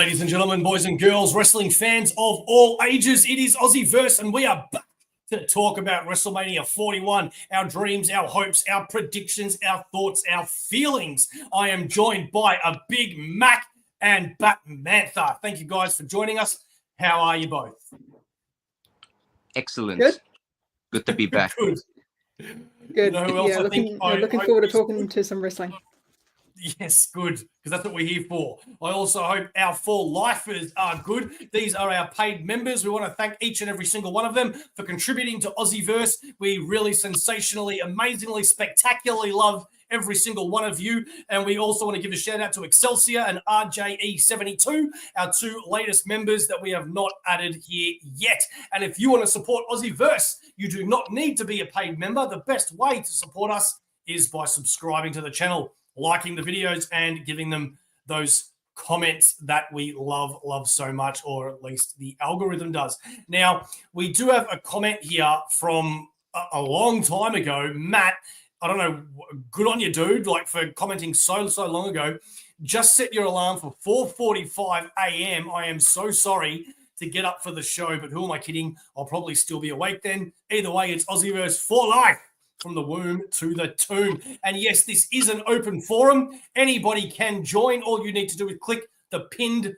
Ladies and gentlemen, boys and girls, wrestling fans of all ages, it is Aussieverse, and we are back to talk about Wrestlemania 41, our dreams, our hopes, our predictions, our thoughts, our feelings. I am joined by a Big Mac and Batmantha. Thank you guys for joining us. How are you both? Excellent. Good to be back. Good. Good. You know who else yeah, looking forward to talking to some wrestling. Yes, good, because that's what we're here for. I also hope our 4 lifers are good. These are our paid members. We want to thank each and every single one of them for contributing to Aussieverse. We really sensationally, amazingly, spectacularly love every single one of you. And we also want to give a shout out to Excelsior and RJE72, our 2 latest members that we have not added here yet. And if you want to support Aussieverse, you do not need to be a paid member. The best way to support us is by subscribing to the channel, liking the videos, and giving them those comments that we love so much, or at least the algorithm does. Now, we do have a comment here from a long time ago. Matt, I don't know, good on you, dude, like for commenting so long ago. Just set your alarm for 4:45 a.m. I am so sorry to get up for the show, but who am I kidding? I'll probably still be awake then. Either way, it's Aussieverse for life. From the womb to the tomb. And yes, this is an open forum. Anybody can join. All you need to do is click the pinned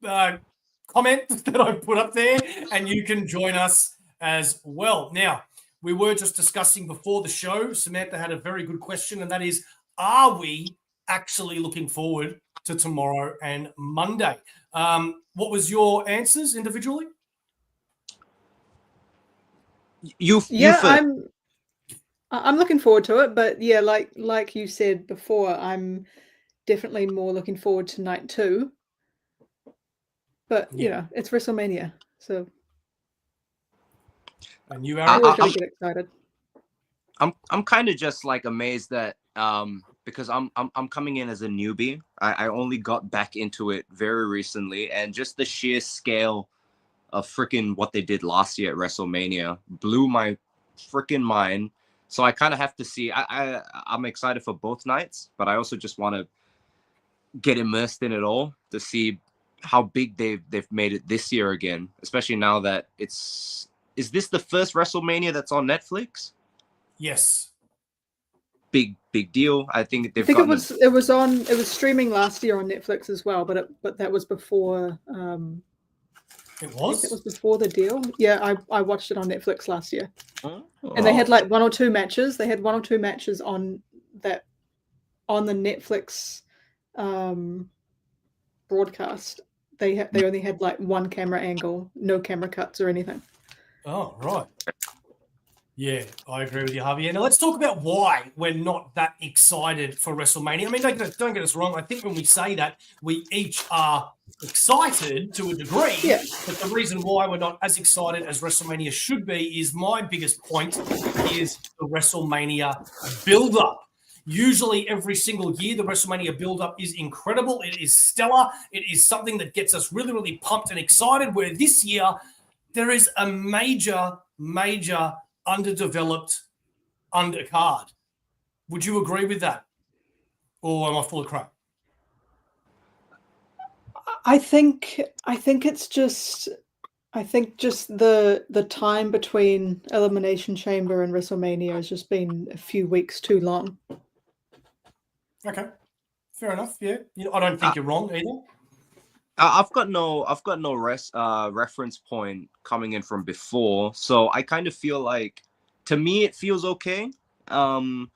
comment that I put up there, and you can join us as well. Now, we were just discussing before the show, Samantha had a very good question, and that is, are we actually looking forward to tomorrow and Monday? What was your answers individually? I'm looking forward to it, but yeah, like you said before, I'm definitely more looking forward to night 2. But you know, it's WrestleMania, so and you are always gonna get excited. I'm kind of just like amazed that because I'm coming in as a newbie. I only got back into it very recently, and just the sheer scale of freaking what they did last year at WrestleMania blew my freaking mind. So I kind of have to see. I'm excited for both nights, but I also just want to get immersed in it all to see how big they've made it this year again. Especially now that is this the first WrestleMania that's on Netflix? Yes. Big deal. I think it was streaming last year on Netflix as well, but that was before. It was? I think it was before the deal. Yeah, I watched it on Netflix last year. Oh. And they had like 1 or 2 matches. They had 1 or 2 matches on the Netflix broadcast. They only had like 1 camera angle, no camera cuts or anything. Oh, right. Yeah, I agree with you, Javier. Now let's talk about why we're not that excited for WrestleMania. I mean, don't get us wrong. I think when we say that, we each are excited to a degree. Yeah. But the reason why we're not as excited as WrestleMania should be is my biggest point is the WrestleMania build-up. Usually every single year, the WrestleMania build-up is incredible. It is stellar. It is something that gets us really, really pumped and excited, where this year there is a major underdeveloped undercard. Would you agree with that? Or am I full of crap? I think it's just the time between Elimination Chamber and WrestleMania has just been a few weeks too long. Okay, fair enough. Yeah, I don't think you're wrong either. I've got no reference point coming in from before, so I kind of feel like, to me, it feels okay. To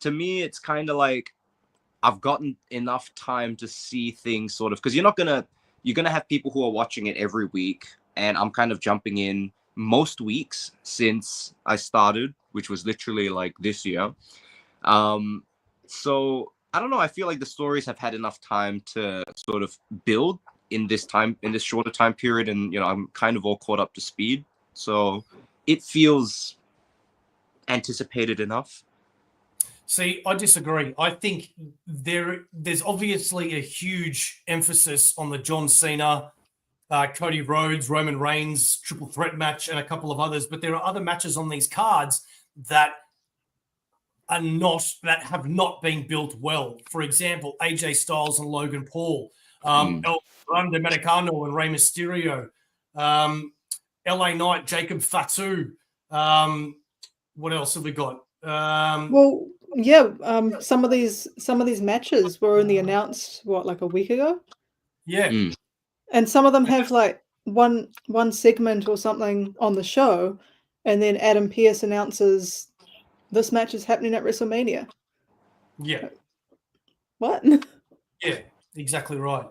me, it's kind of like I've gotten enough time to see things sort of, because you're gonna have people who are watching it every week, and I'm kind of jumping in most weeks since I started, which was literally like this year. So I don't know. I feel like the stories have had enough time to sort of build in this shorter time period, and I'm kind of all caught up to speed. So it feels anticipated enough. See, I disagree. I think there's obviously a huge emphasis on the John Cena, Cody Rhodes, Roman Reigns triple threat match, and a couple of others, but there are other matches on these cards that have not been built well. For example, AJ Styles and Logan Paul. El Grande Mexicano and Rey Mysterio. LA Knight, Jacob Fatu. What else have we got? Well, yeah, some of these matches were only announced like a week ago. Yeah. And some of them have like one segment or something on the show, and then Adam Pearce announces this match is happening at WrestleMania. Yeah. What? Yeah, exactly right.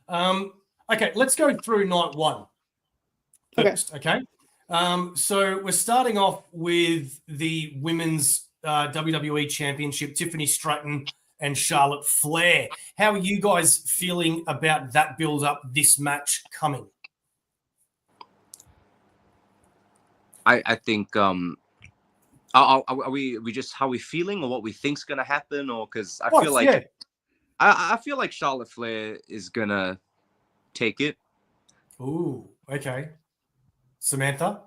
Okay, let's go through night one first, okay? So we're starting off with the women's WWE Championship, Tiffany Stratton and Charlotte Flair. How are you guys feeling about that build-up, this match coming? I think are we just how we feeling or what we think's gonna happen, or because I feel like I feel like Charlotte Flair is gonna take it. Ooh, okay. Samantha?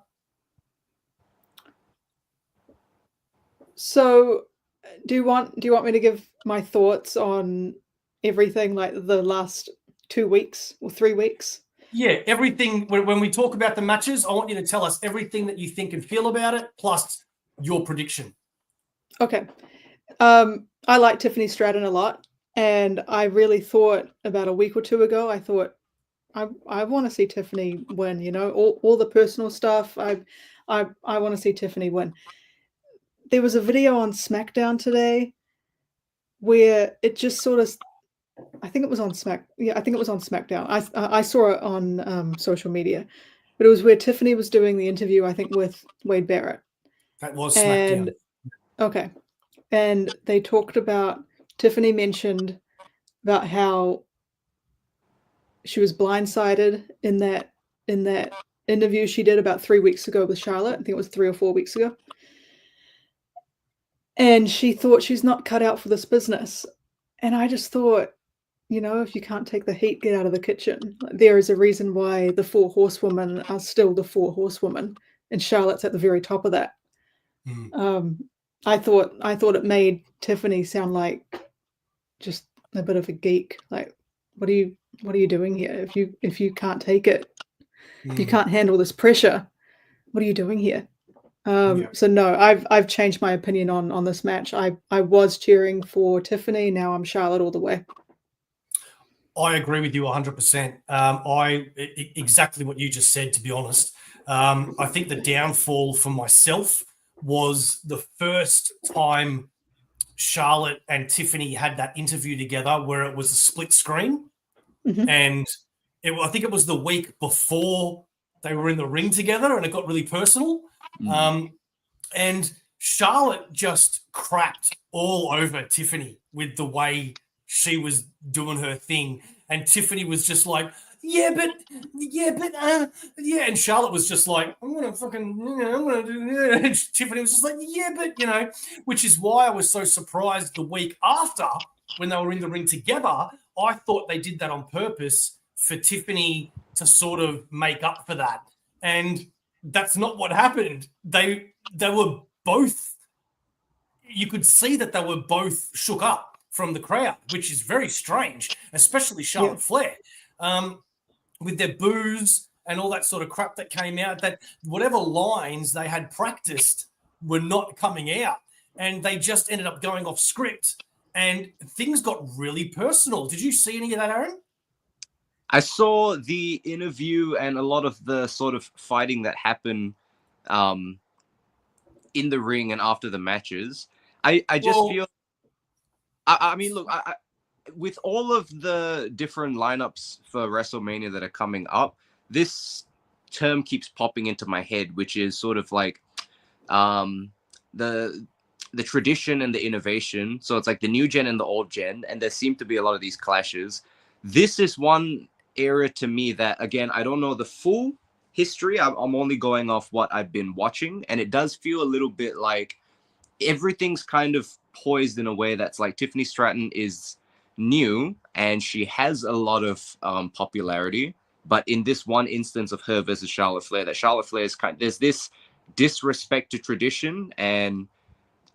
So do you want me to give my thoughts on everything, like the last 2 weeks or 3 weeks? Yeah, everything. When we talk about the matches, I want you to tell us everything that you think and feel about it, plus your prediction. Okay. I like Tiffany Stratton a lot, and I really thought about a week or two ago, I thought, I want to see Tiffany win, you know, all the personal stuff. I want to see Tiffany win. There was a video on SmackDown today where it just sort of, I think it was on SmackDown. I saw it on social media, but it was where Tiffany was doing the interview, I think, with Wade Barrett. That was SmackDown. Okay. And they talked about, Tiffany mentioned about how she was blindsided in that interview she did about 3 weeks ago with Charlotte. I think it was 3 or 4 weeks ago. And she thought she's not cut out for this business. And I just thought, you know, if you can't take the heat, get out of the kitchen. There is a reason why the 4 horsewomen are still the 4 horsewomen, and Charlotte's at the very top of that. I thought it made Tiffany sound like just a bit of a geek. Like, what are you doing here? If you can't take it, if you can't handle this pressure, what are you doing here? So no, I've changed my opinion on this match. I was cheering for Tiffany. Now I'm Charlotte all the way. I agree with you 100%. Exactly what you just said, to be honest. I think the downfall for myself was the first time Charlotte and Tiffany had that interview together where it was a split screen. And I think it was the week before they were in the ring together, and it got really personal. And Charlotte just crapped all over Tiffany with the way she was doing her thing. And Tiffany was just like, yeah. And Charlotte was just like, I'm going to do that. And Tiffany was just like, yeah, but, you know, which is why I was so surprised the week after when they were in the ring together. I thought they did that on purpose for Tiffany to sort of make up for that. And that's not what happened. They were both, you could see that they were both shook up from the crowd, which is very strange, especially Charlotte Flair, with their boos and all that sort of crap that came out, that whatever lines they had practiced were not coming out, and they just ended up going off script, and things got really personal. Did you see any of that, Aaron? I saw the interview and a lot of the sort of fighting that happened in the ring and after the matches. I just feel, I mean, look, with all of the different lineups for WrestleMania that are coming up, this term keeps popping into my head, which is sort of like the tradition and the innovation. So it's like the new gen and the old gen, and there seem to be a lot of these clashes. This is one area to me that, again, I don't know the full history. I'm only going off what I've been watching, and it does feel a little bit like everything's kind of poised in a way that's like Tiffany Stratton is new and she has a lot of popularity, but in this one instance of her versus Charlotte Flair, that Charlotte Flair is there's this disrespect to tradition, and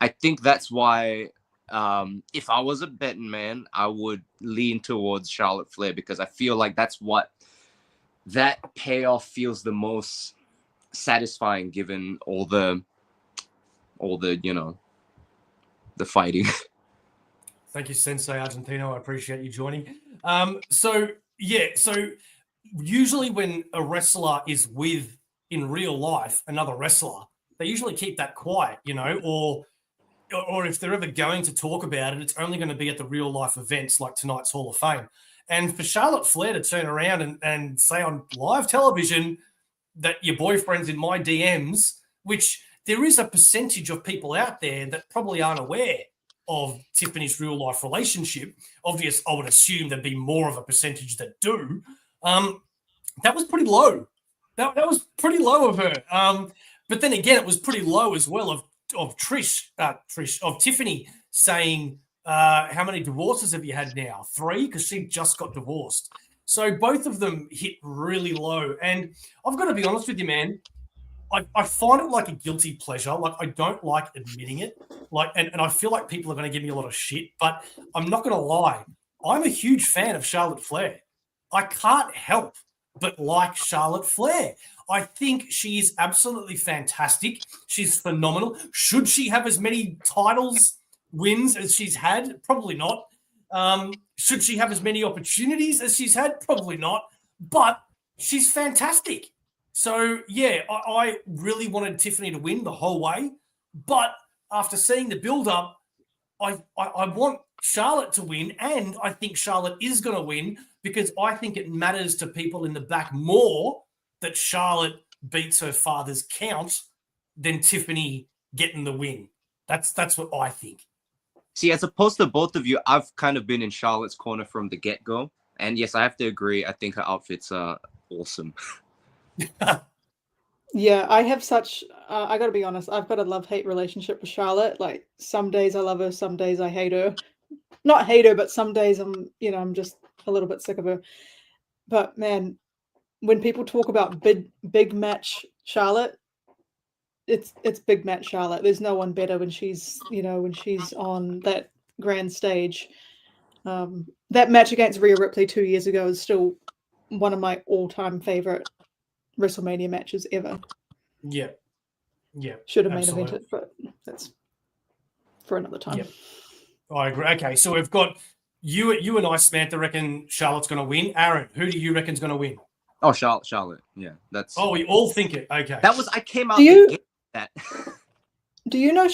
I think that's why if I was a betting man, I would lean towards Charlotte Flair, because I feel like that payoff feels the most satisfying, given all the the fighting. Thank you, Sensei Argentino. I appreciate you joining. So usually when a wrestler is with, in real life, another wrestler, they usually keep that quiet, or if they're ever going to talk about it, it's only going to be at the real life events like tonight's Hall of Fame. And for Charlotte Flair to turn around and say on live television that your boyfriend's in my DMs, which there is a percentage of people out there that probably aren't aware of Tiffany's real life relationship. Obviously, I would assume there'd be more of a percentage that do. That was pretty low. That was pretty low of her. But then again, it was pretty low as well of Tiffany saying, how many divorces have you had now? 3, because she just got divorced. So both of them hit really low. And I've got to be honest with you, man, I find it like a guilty pleasure. Like, I don't like admitting it. And I feel like people are going to give me a lot of shit, but I'm not going to lie. I'm a huge fan of Charlotte Flair. I can't help but like Charlotte Flair. I think she is absolutely fantastic. She's phenomenal. Should she have as many wins as she's had? Probably not. Should she have as many opportunities as she's had? Probably not. But she's fantastic. So, yeah, I really wanted Tiffany to win the whole way. But after seeing the build-up, I want Charlotte to win, and I think Charlotte is going to win, because I think it matters to people in the back more that Charlotte beats her father's count than Tiffany getting the win. That's what I think. See, as opposed to both of you, I've kind of been in Charlotte's corner from the get-go. And yes, I have to agree. I think her outfits are awesome. Yeah, I have such, I got to be honest, I've got a love-hate relationship with Charlotte. Like, some days I love her, some days I hate her. Not hate her, but some days I'm just a little bit sick of her. But man, when people talk about big match Charlotte, it's big match Charlotte. There's no one better when she's on that grand stage. That match against Rhea Ripley 2 years ago is still one of my all-time favorite WrestleMania matches ever. Yeah. Should have main evented, but that's for another time. Yep. I agree. Okay, so we've got you and I, Samantha, reckon Charlotte's going to win. Aaron, who do you reckon's going to win? Oh, Charlotte. Yeah, that's. Oh, we all think it. Okay. I came out the gate that. Do you know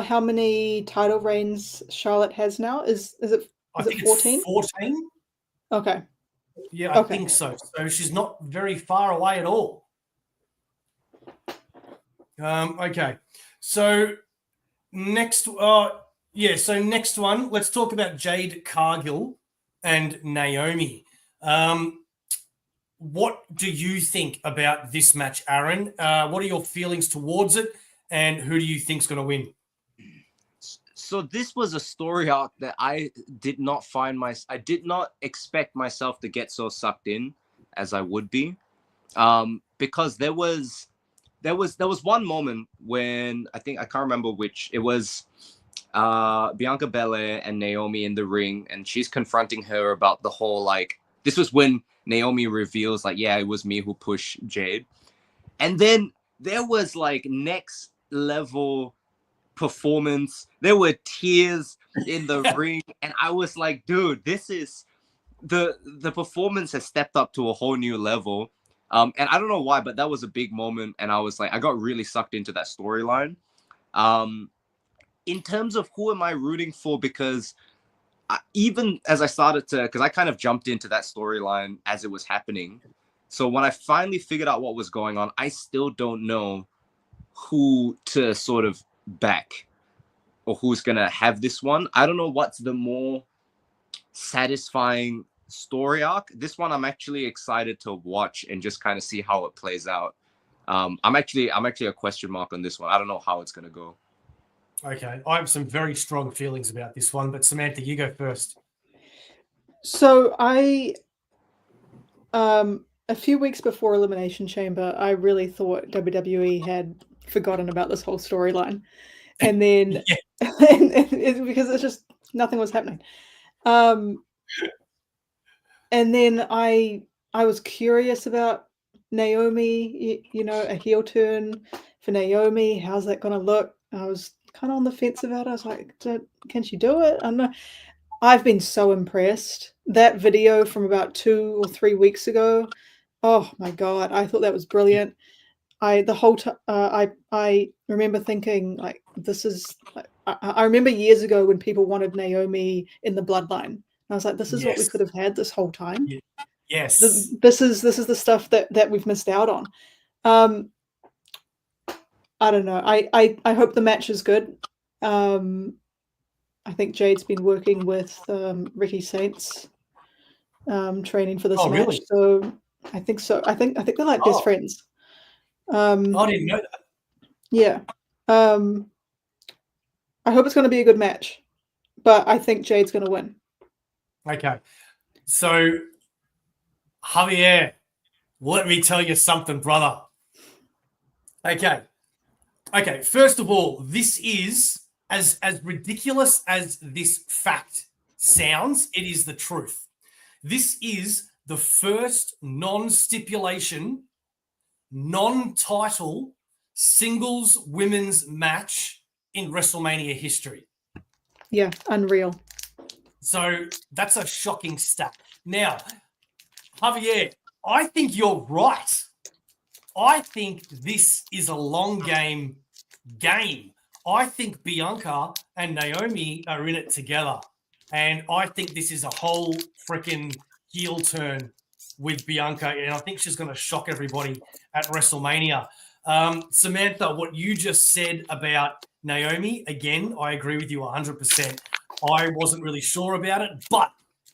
how many title reigns Charlotte has now? Is it 14? 14. Okay. Yeah, I think so. So she's not very far away at all. Okay. So next one, let's talk about Jade Cargill and Naomi. What do you think about this match, Aaron? What are your feelings towards it, and who do you think's going to win? So this was a story arc that I did not expect myself to get so sucked in as I would be, because there was one moment when I can't remember which it was. Bianca Belair and Naomi in the ring, and she's confronting her about the whole, this was when Naomi reveals it was me who pushed Jade. And then there was next level performance. There were tears in the ring, and I was like, dude, this is the performance has stepped up to a whole new level. And I don't know why, but that was a big moment, and I was I got really sucked into that storyline. In terms of who am I rooting for, because even as I started to, because I kind of jumped into that storyline as it was happening. So when I finally figured out what was going on, I still don't know who to sort of back or who's going to have this one. I don't know what's the more satisfying story arc. This one I'm actually excited to watch and just kind of see how it plays out. I'm actually a question mark on this one. I don't know how it's going to go. Okay, I have some very strong feelings about this one, but Samantha, you go first. So I, a few weeks before Elimination Chamber, I really thought WWE had forgotten about this whole storyline. and then Yeah. because it's just nothing was happening. And then I was curious about Naomi, you know, a heel turn for Naomi. How's that going to look? I was kind of on the fence about it. I was like, can she do it? I don't know. I've been so impressed. That video from about 2 or 3 weeks ago. Oh my God, I thought that was brilliant. I remember thinking like this is. I remember years ago when people wanted Naomi in the bloodline. I was like, this is what we Yes. could have had this whole time. Yeah. Yes. This is the stuff that we've missed out on. I don't know. I hope the match is good. I think Jade's been working with Ricky Saints, training for this match. Really? So I think so. I think they're like best friends. I didn't know that. Yeah. I hope it's going to be a good match, but I think Jade's going to win. Okay. So, Javier, let me tell you something, brother. Okay. First of all, this is as ridiculous as this fact sounds, it is the truth. This is the first non-stipulation, non-title singles women's match in WrestleMania history. Yeah, unreal. So that's a shocking stat. Now, Javier, I think you're right. I think this is a long game. I think Bianca and Naomi are in it together. And I think this is a whole freaking heel turn with Bianca. And I think she's going to shock everybody at WrestleMania. Samantha, what you just said about Naomi, again, I agree with you 100%. I wasn't really sure about it. But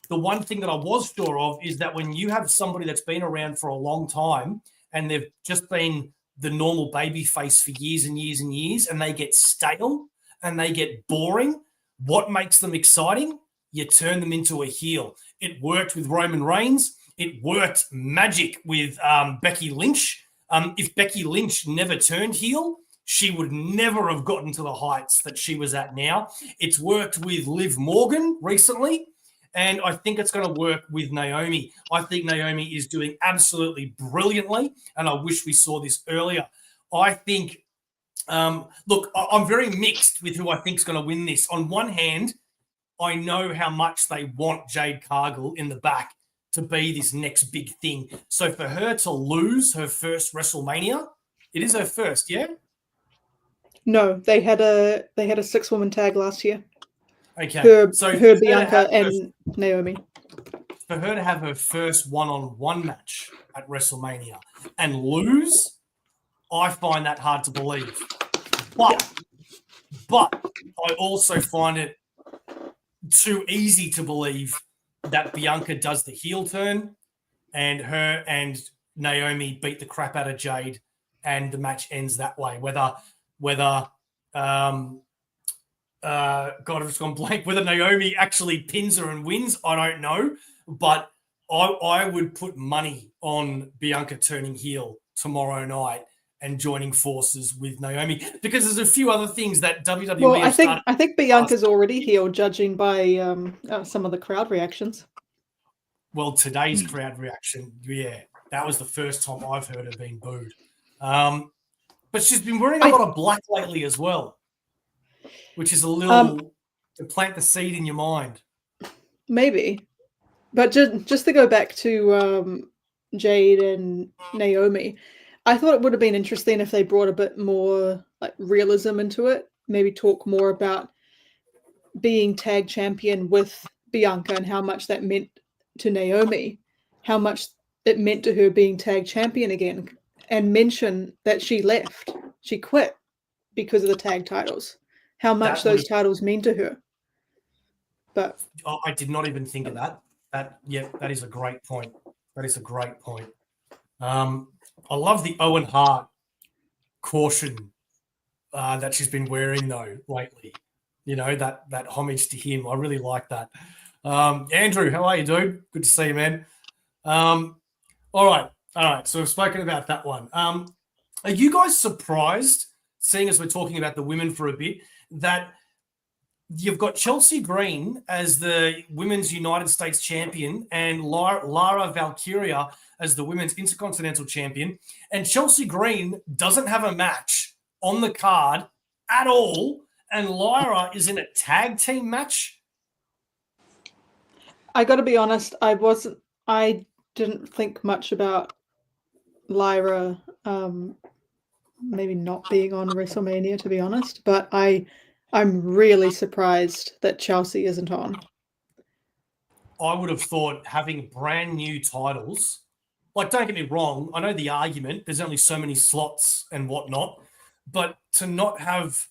the one thing that I was sure of is that when you have somebody that's been around for a long time and they've just been the normal baby face for years and years and years, and they get stale and they get boring, what makes them exciting? You turn them into a heel. It worked with Roman Reigns. It worked magic with Becky Lynch. If Becky Lynch never turned heel, she would never have gotten to the heights that she was at now. It's worked with Liv Morgan recently. And I think it's going to work with Naomi. I think Naomi is doing absolutely brilliantly, and I wish we saw this earlier. I think, look, I'm very mixed with who I think is going to win this. On one hand, I know how much they want Jade Cargill in the back to be this next big thing. So for her to lose her first WrestleMania, it is her first, yeah? No, they had a 6-woman tag last year. Okay. Her Bianca and Naomi. For her to have her first one-on-one match at WrestleMania and lose, I find that hard to believe. But I also find it too easy to believe that Bianca does the heel turn and her and Naomi beat the crap out of Jade and the match ends that way. Whether God, I've just gone blank. Whether Naomi actually pins her and wins, I don't know. But I would put money on Bianca turning heel tomorrow night and joining forces with Naomi, because there's a few other things that WWE. Well, I think Bianca's already heel, judging by some of the crowd reactions. Well, today's crowd reaction, yeah, that was the first time I've heard her being booed. But she's been wearing a lot of black lately as well, which is a little to plant the seed in your mind. Maybe. But just to go back to Jade and Naomi, I thought it would have been interesting if they brought a bit more like realism into it. Maybe talk more about being tag champion with Bianca and how much that meant to Naomi, how much it meant to her being tag champion again, and mention that she left, she quit because of the tag titles, how much those titles mean to her. But I did not even think of that. That is a great point. That is a great point. I love the Owen Hart caution that she's been wearing though lately. You know, that homage to him. I really like that. Andrew, how are you, dude? Good to see you, man. All right. So we've spoken about that one. Are you guys surprised seeing as we're talking about the women for a bit, that you've got Chelsea Green as the Women's United States Champion and Lara Valkyria as the Women's Intercontinental Champion. And Chelsea Green doesn't have a match on the card at all. And Lyra is in a tag team match. I got to be honest, I didn't think much about Lyra maybe not being on WrestleMania, to be honest, but I'm really surprised that Chelsea isn't on. I would have thought having brand new titles, like, don't get me wrong, I know the argument, there's only so many slots and whatnot, but to not have,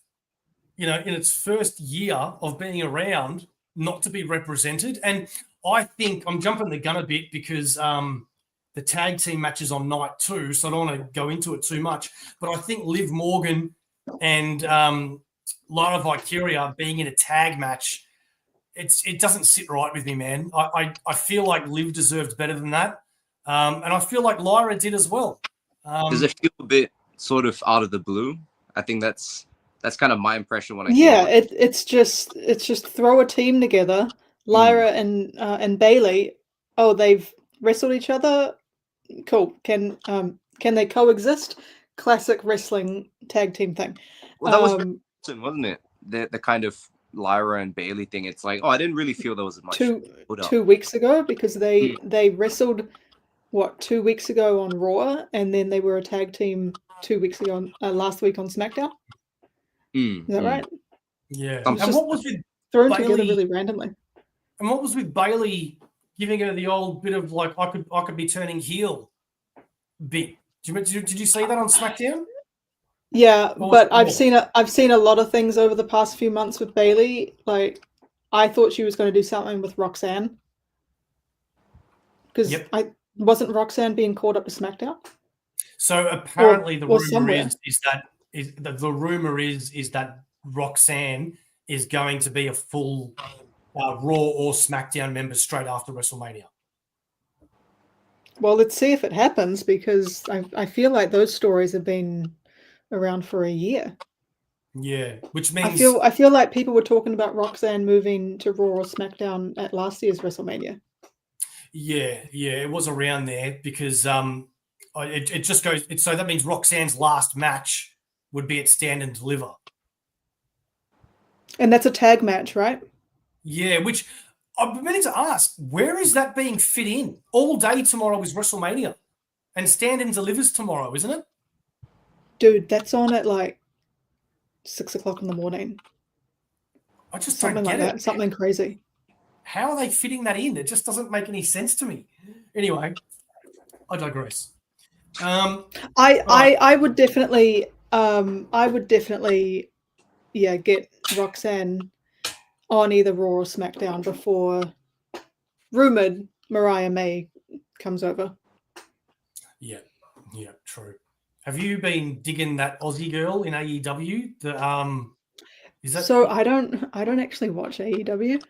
in its first year of being around, not to be represented. And I think I'm jumping the gun a bit because the tag team match is on night 2, so I don't want to go into it too much. But I think Liv Morgan and Lara Valkyria being in a tag match, it doesn't sit right with me, man. I feel like Liv deserved better than that. And I feel like Lyra did as well. Does it feel a bit sort of out of the blue? I think that's kind of my impression when I it's just throw a team together. Lyra and Bailey, they've wrestled each other. Cool. Can they coexist? Classic wrestling tag team thing. Well, that was wasn't it? The kind of Lyra and Bailey thing. It's like, I didn't really feel there was much 2 weeks ago, because they wrestled 2 weeks ago on Raw, and then they were a tag team 2 weeks ago last week on SmackDown. Is that right? Yeah. And what was with thrown Bailey, together really randomly? And what was with Bailey giving her the old bit of like, I could be turning heel bit? Did you see that on SmackDown? Yeah, but I've seen a lot of things over the past few months with Bailey. Like, I thought she was going to do something with Roxanne, because wasn't Roxanne being called up to SmackDown? So apparently the rumor is that Roxanne is going to be a full Raw or SmackDown member straight after WrestleMania. Well, let's see if it happens, because I feel like those stories have been around for a year. Yeah, which means I feel like people were talking about Roxanne moving to Raw or SmackDown at last year's WrestleMania. Yeah, it was around there, because it just goes. So that means Roxanne's last match would be at Stand and Deliver, and that's a tag match, right? Yeah, which I've been meaning to ask, where is that being fit in? All day tomorrow is WrestleMania, and Stand and Delivers tomorrow, isn't it? Dude, that's on at like 6 o'clock in the morning. I just something don't get like it. That. Something crazy. How are they fitting that in? It just doesn't make any sense to me. Anyway, I digress. I would definitely get Roxanne on either Raw or SmackDown before rumored Mariah May comes over. Yeah, true. Have you been digging that Aussie girl in AEW? Is that so? I don't actually watch AEW.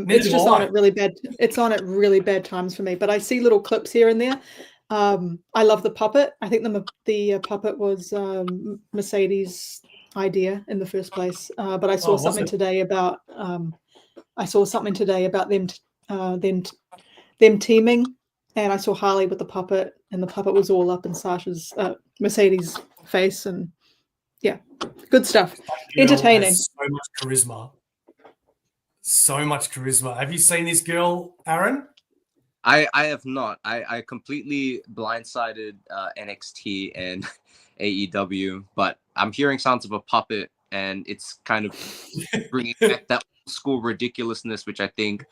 It's just on at really bad times for me. But I see little clips here and there. I love the puppet. I think the puppet was Mercedes' idea in the first place. But I saw something today about them teaming, and I saw Harley with the puppet, and the puppet was all up in Sasha's Mercedes' face, and yeah, good stuff. Entertaining. So much charisma. Have you seen this girl, Aaron? I have not. I completely blindsided NXT and AEW, but I'm hearing sounds of a puppet, and it's kind of bringing back that old school ridiculousness, which I think,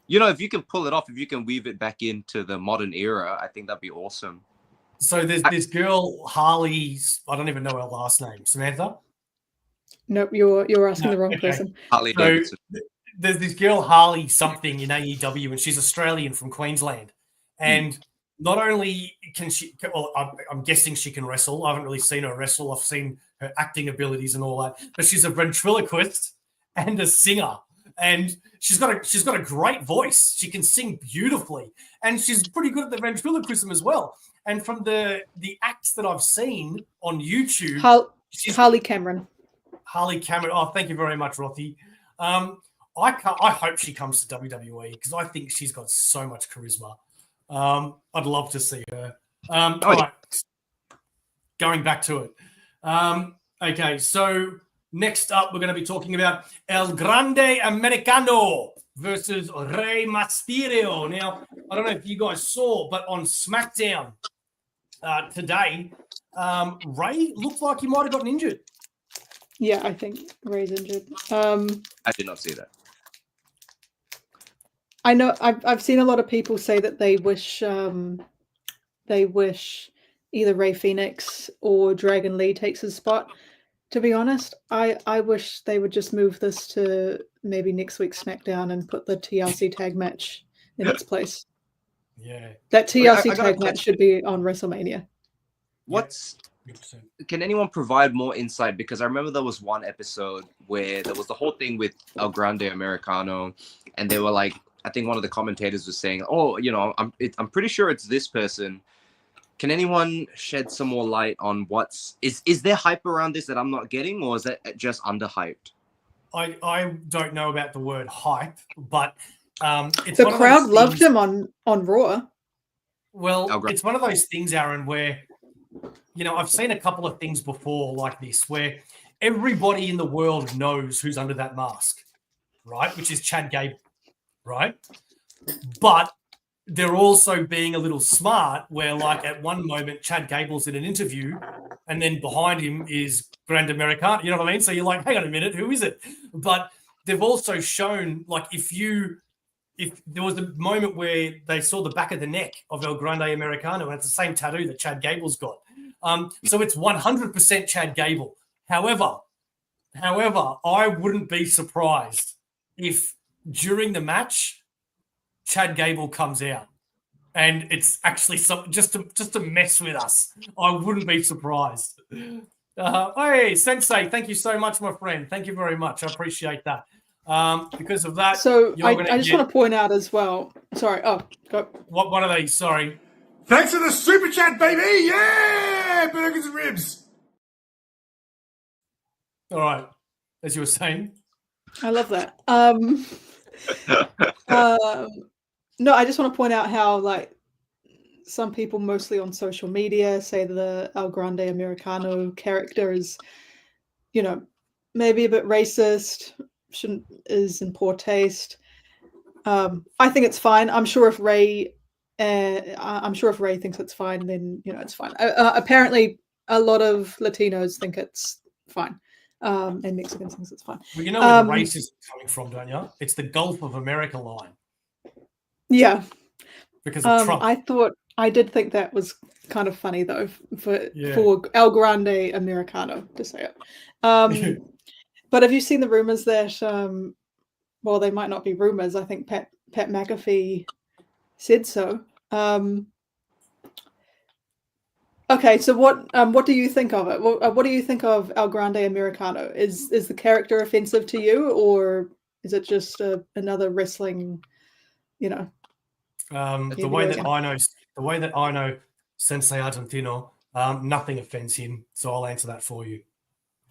if you can pull it off, if you can weave it back into the modern era, I think that'd be awesome. So there's this girl, Harley, I don't even know her last name, Samantha? Nope, you're asking the wrong person. Harley Davidson. There's this girl, Harley something in AEW, and she's Australian from Queensland. And not only can she, I'm guessing she can wrestle. I haven't really seen her wrestle. I've seen her acting abilities and all that. But she's a ventriloquist and a singer. And she's got a great voice. She can sing beautifully. And she's pretty good at the ventriloquism as well. And from the acts that I've seen on YouTube, Harley Cameron. Harley Cameron. Oh, thank you very much, Rothy. I hope she comes to WWE because I think she's got so much charisma. I'd love to see her. All right. Going back to it. Okay, so next up, we're going to be talking about El Grande Americano versus Rey Mysterio. Now, I don't know if you guys saw, but on SmackDown today, Rey looked like he might have gotten injured. Yeah, I think Rey's injured. I did not see that. I know I've seen a lot of people say that they wish either Rey Fenix or Dragon Lee takes his spot. To be honest, I wish they would just move this to maybe next week's SmackDown and put the TLC tag match in its place. Yeah. That TLC tag match should be on WrestleMania. Can anyone provide more insight? Because I remember there was one episode where there was the whole thing with El Grande Americano, and they were like, I think one of the commentators was saying, "Oh, I'm pretty sure it's this person." Can anyone shed some more light on is there hype around this that I'm not getting, or is that just underhyped? I don't know about the word hype, but it's the crowd loved him on Raw. Well, it's one of those things, Aaron, where I've seen a couple of things before like this, where everybody in the world knows who's under that mask, right? Which is Chad Gable, right? But they're also being a little smart where, like, at one moment, Chad Gable's in an interview and then behind him is Grand Americano. You know what I mean? So you're like, hang on a minute, who is it? But they've also shown, like, if there was a moment where they saw the back of the neck of El Grande Americano and it's the same tattoo that Chad Gable's got. So it's 100% Chad Gable. However, I wouldn't be surprised if during the match, Chad Gable comes out and it's actually just to mess with us. I wouldn't be surprised. Hey, Sensei, thank you so much, my friend. Thank you very much. I appreciate that. Because of that, so I just want to point out as well. Sorry. Oh, go. What are these? Sorry. Thanks for the super chat, baby. Yeah, burgers and ribs. All right, as you were saying. I love that. No, I just want to point out how, like, some people mostly on social media say the El Grande Americano character is, maybe a bit racist, is in poor taste. I think it's fine. I'm sure if Rey thinks it's fine, then it's fine. Apparently, a lot of Latinos think it's fine. And Mexicans think it's fine. Well, you know where the racism is coming from, don't you? It's the Gulf of America line. Yeah. Because of Trump. I did think that was kind of funny though for El Grande Americano to say it. But have you seen the rumors that well, they might not be rumors. I think Pat McAfee said so. Okay, so what do you think of it? What do you think of El Grande Americano? Is the character offensive to you, or is it just another wrestling, the way that I know Sensei Argentino, nothing offends him, so I'll answer that for you.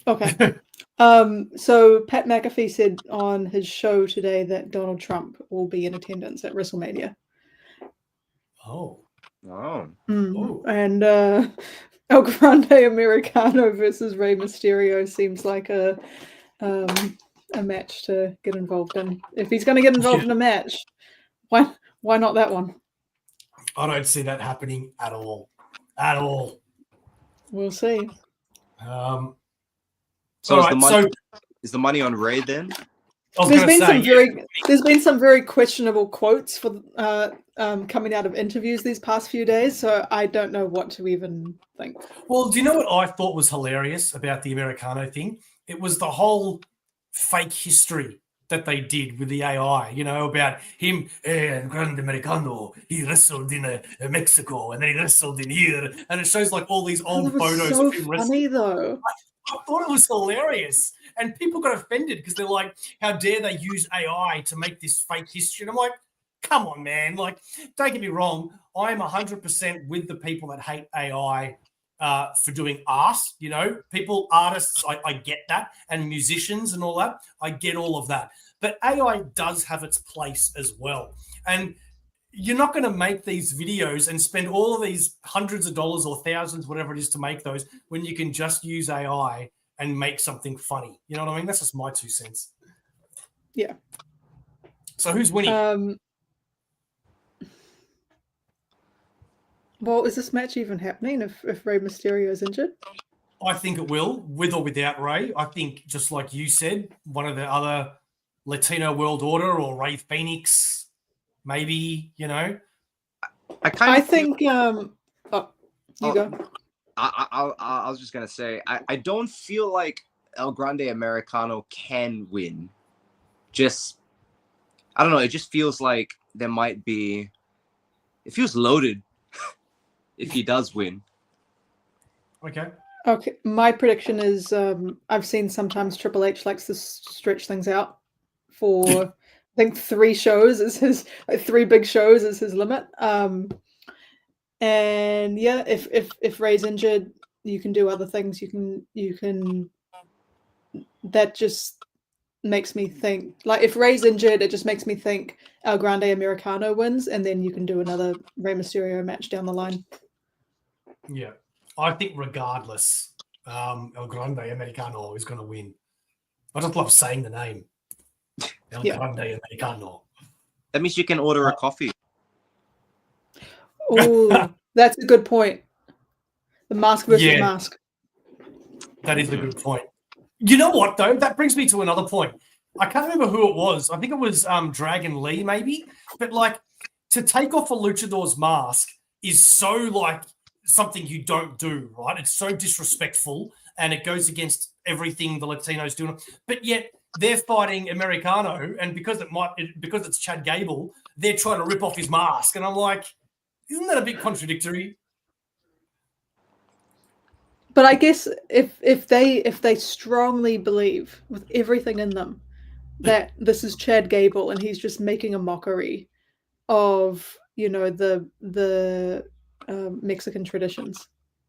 Okay. So Pat McAfee said on his show today that Donald Trump will be in attendance at WrestleMania. Oh. And El Grande Americano versus Rey Mysterio seems like a match to get involved in. If he's going to get involved in a match, why not that one? I don't see that happening at all. At all. We'll see. Is the money on Rey then? There's been some very questionable quotes for coming out of interviews these past few days, so I don't know what to even think. Well, do you know what I thought was hilarious about the Americano thing? It was the whole fake history that they did with the AI, about him, Grand Americano, he wrestled in Mexico, and then he wrestled in here, and it shows like all these old photos of him wrestling. Though. I thought it was hilarious. And people got offended because they're like, how dare they use AI to make this fake history? And I'm like, come on, man. Like, don't get me wrong. I'm 100% with the people that hate AI for doing art. You know, people, artists, I get that, and musicians and all that. I get all of that. But AI does have its place as well. And you're not going to make these videos and spend all of these hundreds of dollars or thousands, whatever it is, to make those when you can just use AI and make something funny. You know what I mean? That's just my 2 cents. Yeah. So who's winning? Well, is this match even happening if Rey Mysterio is injured? I think it will, with or without Rey. I think, just like you said, one of the other Latino World Order or Rey Fenix, maybe, you know. I think you go. I was just gonna say I don't feel like El Grande Americano can win. Just I don't know. It just feels like there might be. It feels loaded if he does win. Okay. Okay. My prediction is I've seen sometimes Triple H likes to stretch things out for I think 3 shows is his 3 big shows is his limit. And yeah, if Rey's injured, you can do other things. You can. That just makes me think. Like if Rey's injured, it just makes me think El Grande Americano wins, and then you can do another Rey Mysterio match down the line. Yeah, I think regardless, El Grande Americano is going to win. I just love saying the name. El Grande Americano. That means you can order a coffee. Oh, that's a good point. The mask versus mask. That is a good point. You know what, though? That brings me to another point. I can't remember who it was. I think it was Dragon Lee, maybe. But, like, to take off a luchador's mask is so, like, something you don't do, right? It's so disrespectful, and it goes against everything the Latinos do. But yet they're fighting Americano, and because it's Chad Gable, they're trying to rip off his mask. And I'm like, isn't that a bit contradictory? But I guess if they strongly believe with everything in them that this is Chad Gable and he's just making a mockery of the Mexican traditions,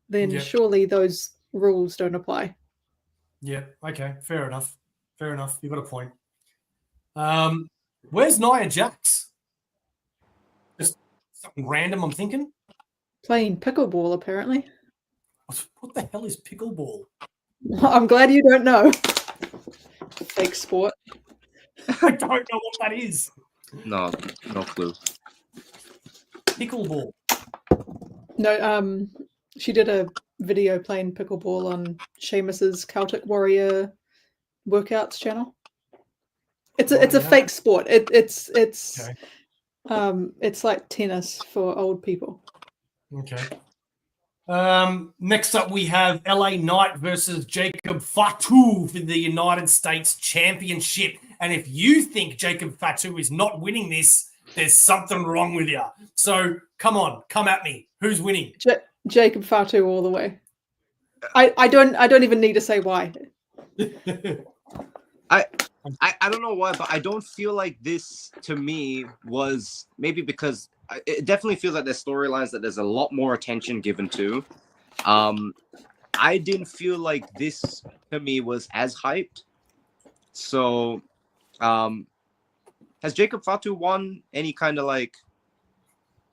then surely those rules don't apply. Yeah. Okay. Fair enough. You've got a point. Where's Nia Jax? Just something random, I'm thinking. Playing pickleball, apparently. What the hell is pickleball? I'm glad you don't know. Fake sport. I don't know what that is. No clue. Pickleball. No, she did a video playing pickleball on Sheamus's Celtic Warrior workouts channel. It's a fake sport. It's like tennis for old people. Okay. Next up, we have LA Knight versus Jacob Fatu for the United States Championship. And if you think Jacob Fatu is not winning this, there's something wrong with you. So come on, come at me. Who's winning? Jacob Fatu all the way. I don't even need to say why. I don't know why, but I don't feel like this to me was maybe because it definitely feels like there's storylines that there's a lot more attention given to. I didn't feel like this to me was as hyped. So, has Jacob Fatu won any kind of like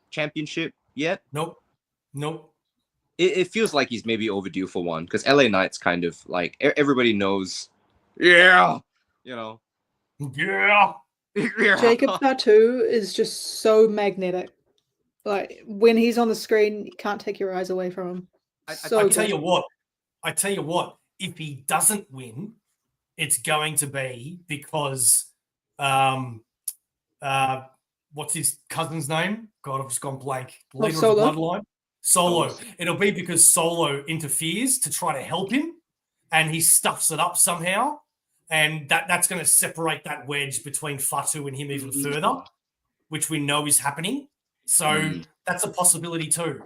championship yet? Nope. It feels like he's maybe overdue for one because LA Knight's kind of like everybody knows. Yeah. You know. Yeah. Jacob Fatu is just so magnetic. Like when he's on the screen, you can't take your eyes away from him. I tell you what. If he doesn't win, it's going to be because what's his cousin's name? God, I've just gone blank. Leader of the Bloodline. Solo. It'll be because Solo interferes to try to help him, and he stuffs it up somehow. And that's going to separate that wedge between Fatu and him even further, which we know is happening. So that's a possibility too.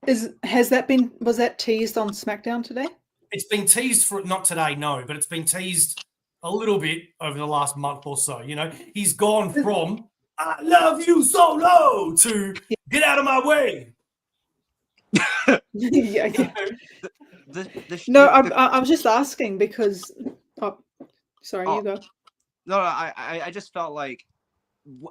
Was that teased on SmackDown today? It's been teased for not today, no, but it's been teased a little bit over the last month or so. You know, he's gone from "I love you Solo" to "get out of my way." Yeah. The No, I was just asking because. Oh, sorry, Oh. you go. No, I just felt like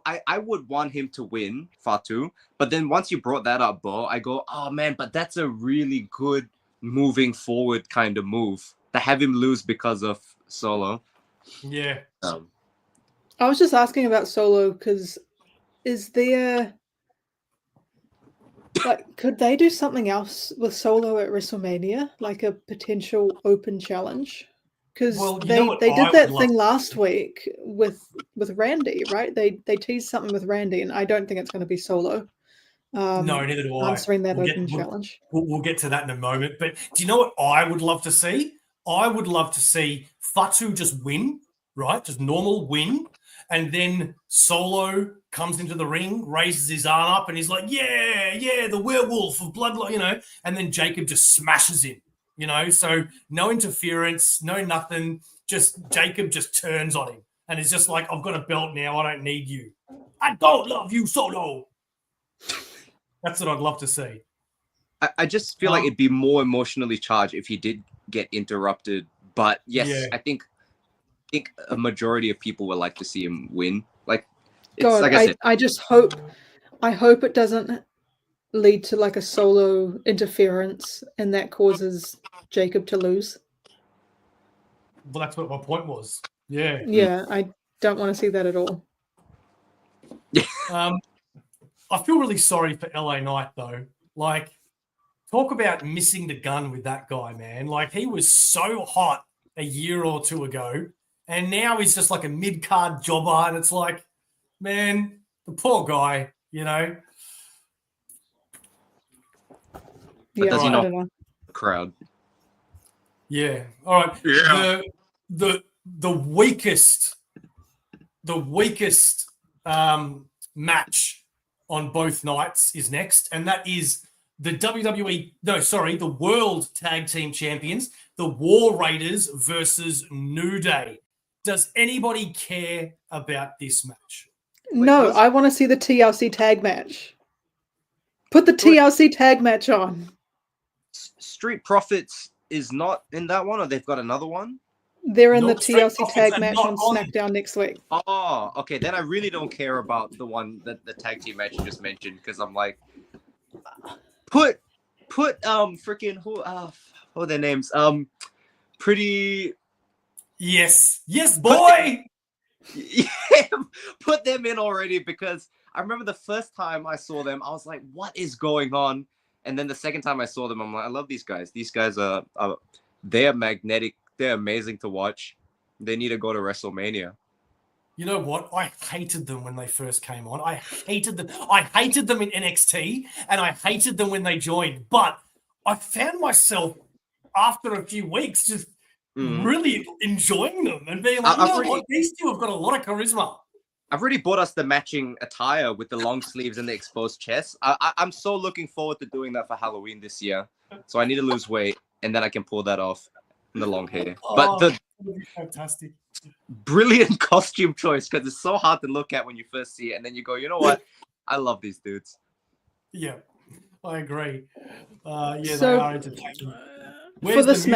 I would want him to win Fatu, but then once you brought that up, Bo, I go, oh man, but that's a really good moving forward kind of move to have him lose because of Solo. Yeah. I was just asking about Solo because is there like could they do something else with Solo at WrestleMania, like a potential open challenge? Because Well, you they know what they I did would that love thing to last see? week with Randy, right? They teased something with Randy, and I don't think it's going to be Solo No, neither do I. answering that We'll open get challenge. we'll get to that in a moment. But do you know what I would love to see? I would love to see Fatu just win, right? Just normal win. And then Solo comes into the ring, raises his arm up, and he's like, yeah, the werewolf of blood, you know. And then Jacob just smashes him, you know. So no interference, no nothing. Just Jacob just turns on him. And it's just like, I've got a belt now. I don't need you. I don't love you, Solo. That's what I'd love to see. I just feel like it'd be more emotionally charged if he did get interrupted. But yes, Yeah. I think a majority of people would like to see him win. Like, it's God, like I said, I just hope it doesn't lead to like a Solo interference and that causes Jacob to lose. Well, that's what my point was. Yeah. Yeah, I don't want to see that at all. I feel really sorry for LA Knight though. Like, talk about missing the gun with that guy, man. Like, he was so hot a year or two ago, and now he's just like a mid-card jobber, and it's like, man, the poor guy, you know. but does he I not don't know. crowd? Yeah. All right. Yeah. The weakest match on both nights is next, and that is the the World Tag Team Champions, the War Raiders versus New Day. Does anybody care about this match? No, I want to see the TLC tag match. Put the TLC tag match on. Street Profits is not in that one, or they've got another one? They're in No, the Street TLC Profits tag are match not on on. SmackDown next week. Oh, okay. Then I really don't care about the one that the tag team match you just mentioned, because I'm like, put freaking who are their names? Pretty. Yes, boy. Put them in already, because I remember the first time I saw them, I was like, what is going on? And then the second time I saw them, I'm like, I love these guys. These guys are they're magnetic. They're amazing to watch. They need to go to WrestleMania. You know what? I hated them when they first came on. I hated them. I hated them in NXT, and I hated them when they joined. But I found myself after a few weeks just really enjoying them and being like, what? These two have got a lot of charisma. I've already bought us the matching attire with the long sleeves and the exposed chest. I'm so looking forward to doing that for Halloween this year. So I need to lose weight, and then I can pull that off in the long hair. But the fantastic, brilliant costume choice, because it's so hard to look at when you first see it, and then you go, you know what? I love these dudes. Yeah, I agree. Yeah, So, they are entertaining. For this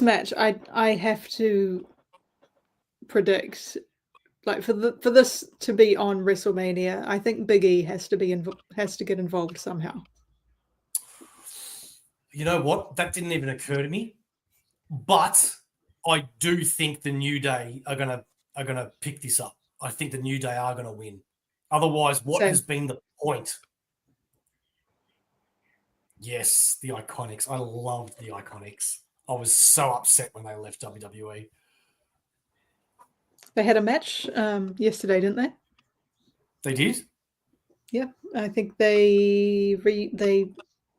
match, I have to predict, like for this to be on WrestleMania, I think Big E has to get involved somehow. You know what? That didn't even occur to me, but I do think the New Day are gonna pick this up. I think the New Day are gonna win. Otherwise, what has been the point? Yes, the Iconics. I loved the Iconics. I was so upset when they left WWE. They had a match yesterday, didn't they? They did? Yeah, I think it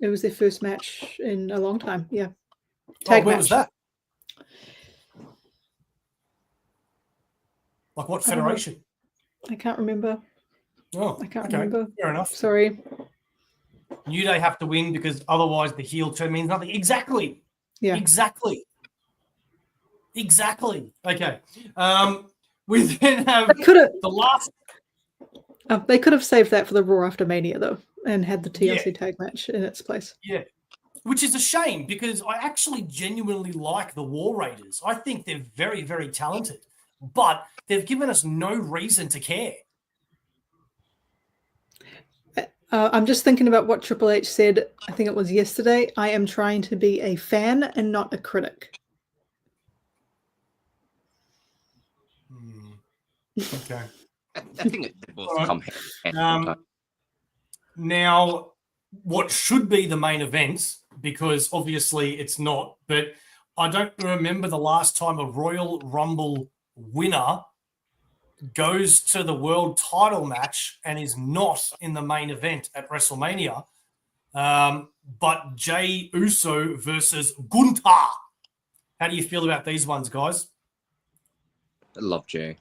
was their first match in a long time. Yeah. Tag match. Was that? Like what federation? I can't remember. Oh, I can't remember. Fair enough. Sorry. New Day have to win because otherwise the heel turn means nothing. Exactly. Yeah. Exactly. Okay. We then have the last. They could have saved that for the Raw after Mania, though, and had the TLC Yeah. tag match in its place. Yeah. Which is a shame because I actually genuinely like the War Raiders. I think they're very, very talented, but they've given us no reason to care. I'm just thinking about what Triple H said, I think it was yesterday. I am trying to be a fan and not a critic. Okay. I think it both All right. come hand in hand. Now, what should be the main event, because obviously it's not, but I don't remember the last time a Royal Rumble winner goes to the world title match and is not in the main event at WrestleMania, but Jey Uso versus Gunther. How do you feel about these ones, guys? I love Jay.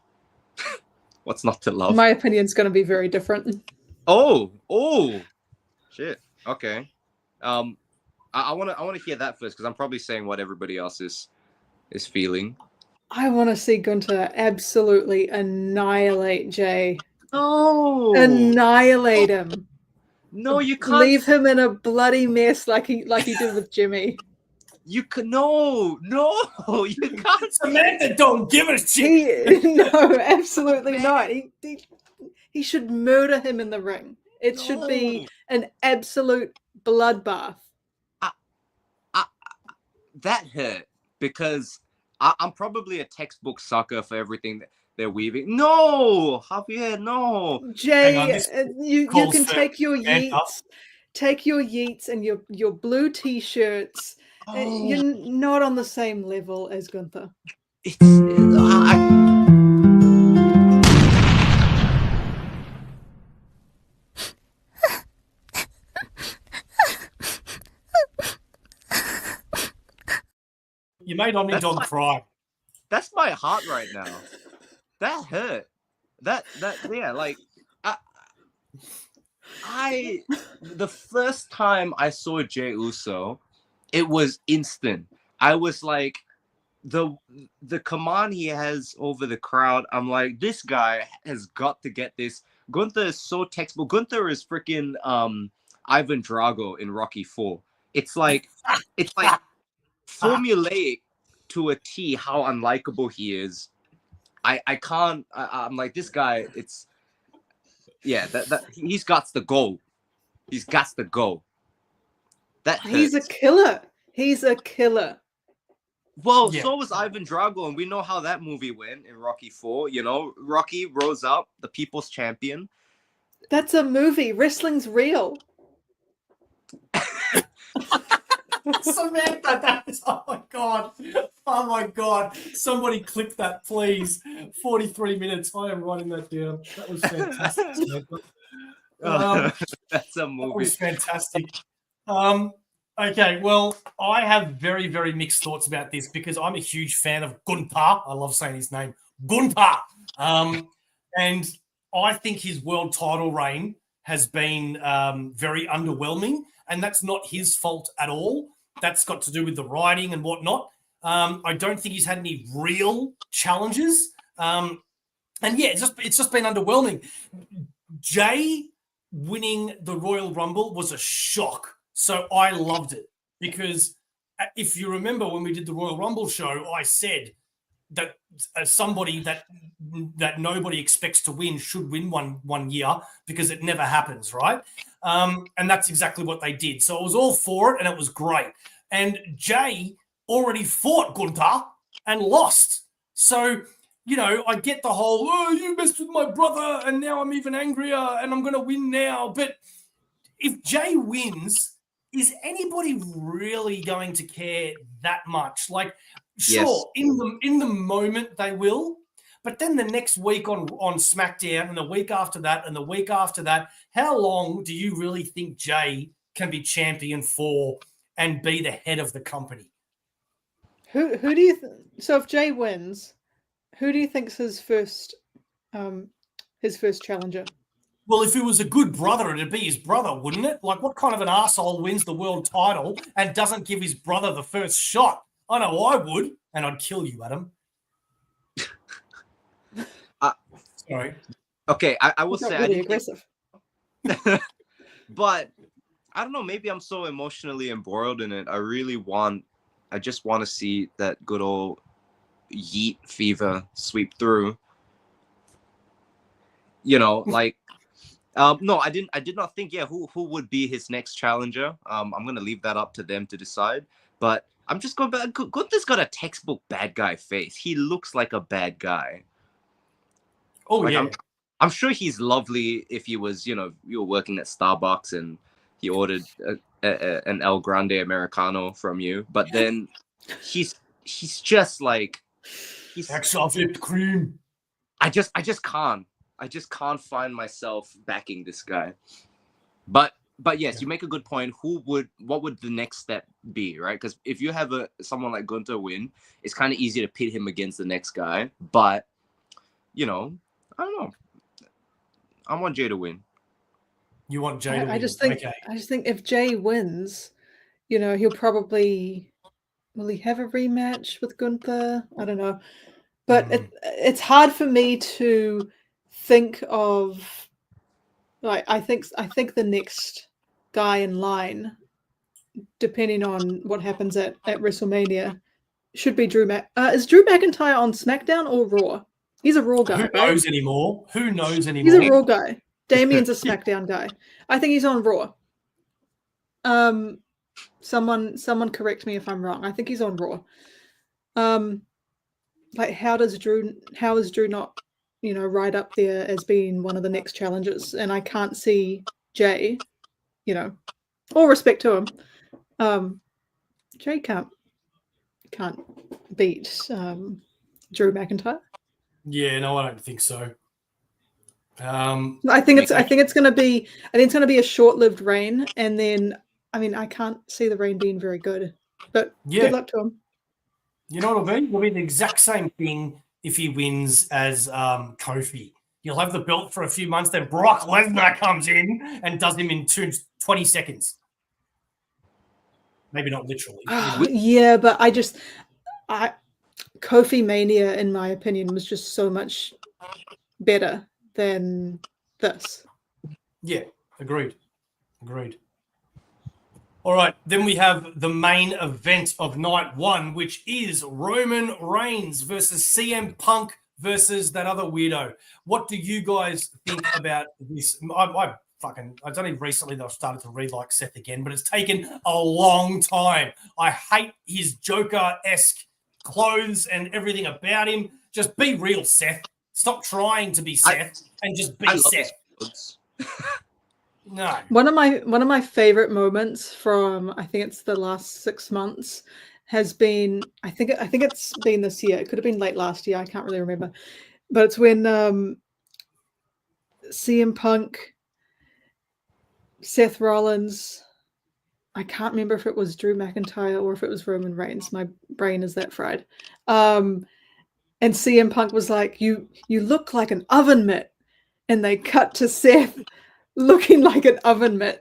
What's not to love? My opinion's going to be very different. Oh, shit. Okay. I want to hear that first because I'm probably saying what everybody else is feeling. I want to see Gunther absolutely annihilate Jay. No, Annihilate him. no, you can't Leave him in a bloody mess like he did with Jimmy. You can no, you can't. Samantha, don't give a shit. No, absolutely not. He should murder him in the ring. It should be an absolute bloodbath. That hurt because I'm probably a textbook sucker for everything that they're weaving. No, Javier, no. Jay, you can for take your Samantha. yeets and your blue t-shirts. You're not on the same level as Gunther. You made OmniDog cry. That's my heart right now. That hurt. That yeah, like I the first time I saw Jey Uso, it was instant. I was like, the command he has over the crowd, I'm like, this guy has got to get this. Gunther is so textbook. Gunther is freaking Ivan Drago in Rocky 4. It's like formulaic to a T how unlikable he is. I can't. I'm like, this guy. It's that he's got to go. He's got to go. That hurts. He's a killer. He's a killer. Well, Yeah. so was Ivan Drago, and we know how that movie went in Rocky 4. You know, Rocky rose up, the people's champion. That's a movie. Wrestling's real. Samantha, that is, oh my god, somebody clip that, please. 43 minutes. I am writing that down. That was fantastic, Samantha. That's a That movie. was fantastic. Okay, well, I have very, very mixed thoughts about this because I'm a huge fan of Gunther. I love saying his name, Gunther. And I think his world title reign has been very underwhelming, and that's not his fault at all. That's got to do with the writing and whatnot. I don't think he's had any real challenges. And yeah, it's just been underwhelming. Jay winning the Royal Rumble was a shock. So I loved it because if you remember when we did the Royal Rumble show, I said that somebody that nobody expects to win should win one year because it never happens, right? And that's exactly what they did. So I was all for it, and it was great. And Jay already fought Gunther and lost. So, you know, I get the whole, oh, you messed with my brother, and now I'm even angrier, and I'm going to win now. But if Jay wins, is anybody really going to care that much? Like, sure, Yes. in the moment they will, but then the next week on SmackDown and the week after that and the week after that, how long do you really think Jay can be champion for and be the head of the company? Who do you so if Jay wins, who do you think's his first challenger? Well, if he was a good brother, it'd be his brother, wouldn't it? Like, what kind of an asshole wins the world title and doesn't give his brother the first shot? I know I would, and I'd kill you, Adam. Sorry. Okay, I will It's not say really I didn't aggressive. but I don't know, maybe I'm so emotionally embroiled in it. I just want to see that good old yeet fever sweep through. You know, like no, I did not think, yeah, who would be his next challenger. I'm gonna leave that up to them to decide. But I'm just going back. Gunther's got a textbook bad guy face. He looks like a bad guy. Oh Like yeah. I'm sure he's lovely if he was, you know, you were working at Starbucks and he ordered an El Grande Americano from you. But then he's just like Extra whipped cream. I just can't. I just can't find myself backing this guy. But yes, you make a good point. What would the next step be, right? Because if you have someone like Gunther win, it's kind of easy to pit him against the next guy. But you know, I don't know. I want Jay to win. You want Jay to win? I just think if Jay wins, you know, he'll probably will he have a rematch with Gunther? I don't know. But it's hard for me to think of like I think the next guy in line, depending on what happens at WrestleMania, should be Drew is Drew McIntyre on SmackDown or Raw? He's a Raw guy, Who right? knows anymore? Who knows anymore? He's a Raw guy. Damien's a SmackDown guy. I think he's on Raw. Someone correct me if I'm wrong. I think he's on Raw. Like how is Drew not, you know, right up there as being one of the next challengers? And I can't see Jay, you know, all respect to him. Jay can't beat Drew McIntyre. Yeah, no, I don't think so. I think it's going to be a short-lived reign, and then I mean I can't see the reign being very good. But yeah, good luck to him. You know what it'll be? It'll be the exact same thing if he wins as Kofi. He'll have the belt for a few months, then Brock Lesnar comes in and does him in 20 seconds. Maybe not literally. Yeah, but Kofi Mania, in my opinion, was just so much better than this. Yeah, agreed. All right, then we have the main event of night one, which is Roman Reigns versus CM Punk versus that other weirdo. What do you guys think about this? It's only recently that I've started to read like Seth again, but it's taken a long time. I hate his Joker-esque clothes and everything about him. Just be real, Seth. Stop trying to be Seth and just be Seth. No. One of my favorite moments from I think it's the last 6 months has been I think it's been this year. It could have been late last year. I can't really remember. But it's when CM Punk, Seth Rollins, I can't remember if it was Drew McIntyre or if it was Roman Reigns. My brain is that fried. And CM Punk was like, "You look like an oven mitt," and they cut to Seth looking like an oven mitt.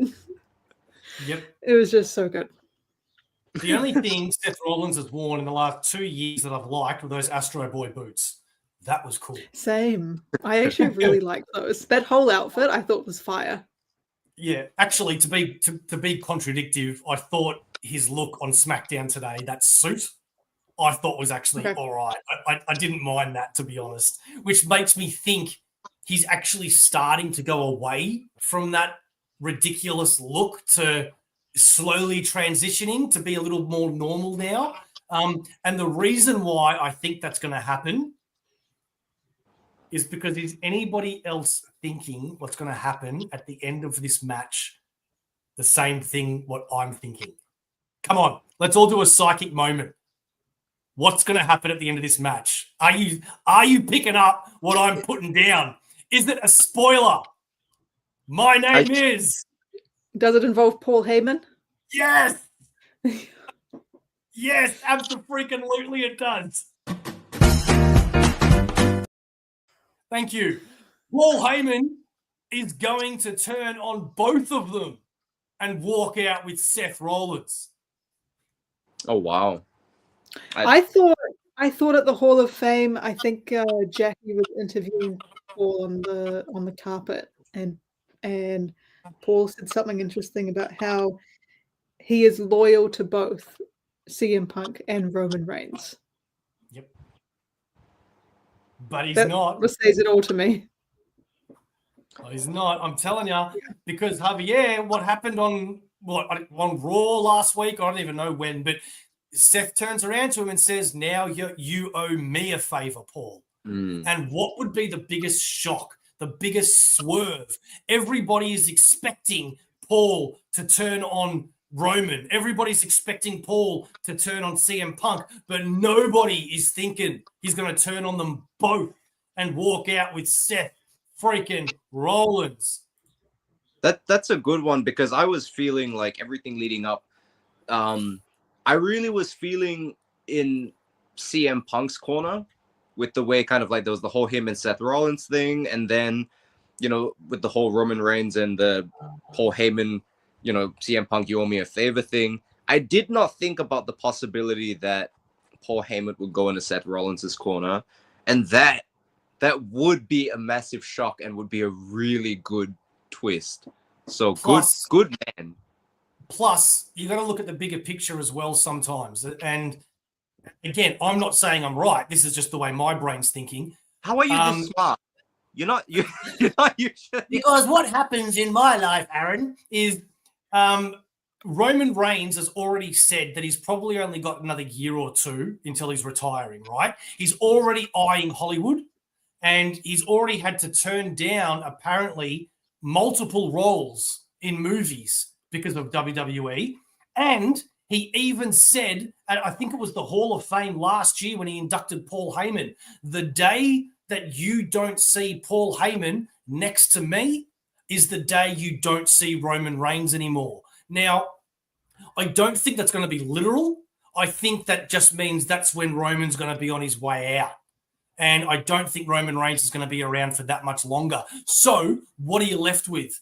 Yep. It was just so good. The only thing Seth Rollins has worn in the last 2 years that I've liked were those Astro Boy boots. That was cool. Same. I actually really liked those. That whole outfit I thought was fire. Yeah, actually, to be contradictive, I thought his look on SmackDown today, that suit, I thought was actually all right. I didn't mind that, to be honest, which makes me think he's actually starting to go away from that ridiculous look to slowly transitioning to be a little more normal now. And the reason why I think that's going to happen is because is anybody else thinking what's going to happen at the end of this match the same thing what I'm thinking? Come on, let's all do a psychic moment. What's going to happen at the end of this match? Are you picking up what I'm putting down? Is it a spoiler? My name is... Does it involve Paul Heyman? Yes! Yes, absolutely it does. Thank you. Paul Heyman is going to turn on both of them and walk out with Seth Rollins. Oh, wow. I thought at the Hall of Fame, I think Jackie was interviewing Paul on the carpet, and Paul said something interesting about how he is loyal to both CM Punk and Roman Reigns. Yep. But he's That not. says it all to me. Well, he's not. I'm telling you, because Javier, what happened on Raw last week? I don't even know when, but Seth turns around to him and says, "Now you owe me a favor, Paul." And what would be the biggest shock, the biggest swerve? Everybody is expecting Paul to turn on Roman. Everybody's expecting Paul to turn on CM Punk, but nobody is thinking he's going to turn on them both and walk out with Seth freaking Rollins. That's a good one, because I was feeling like everything leading up. I really was feeling in CM Punk's corner with the way kind of like there was the whole him and Seth Rollins thing, and then with the whole Roman Reigns and the Paul Heyman, CM Punk, you owe me a favor thing. I did not think about the possibility that Paul Heyman would go into Seth Rollins' corner, and that would be a massive shock and would be a really good twist. So good man. Plus, you got to look at the bigger picture as well sometimes. And again, I'm not saying I'm right. This is just the way my brain's thinking. How are you this smart? You're not usually. Because what happens in my life, Aaron, is Roman Reigns has already said that he's probably only got another year or two until he's retiring, right? He's already eyeing Hollywood, and he's already had to turn down, apparently, multiple roles in movies because of WWE. And he even said, and I think it was the Hall of Fame last year when he inducted Paul Heyman, the day that you don't see Paul Heyman next to me is the day you don't see Roman Reigns anymore. Now, I don't think that's going to be literal. I think that just means that's when Roman's going to be on his way out. And I don't think Roman Reigns is going to be around for that much longer. So what are you left with?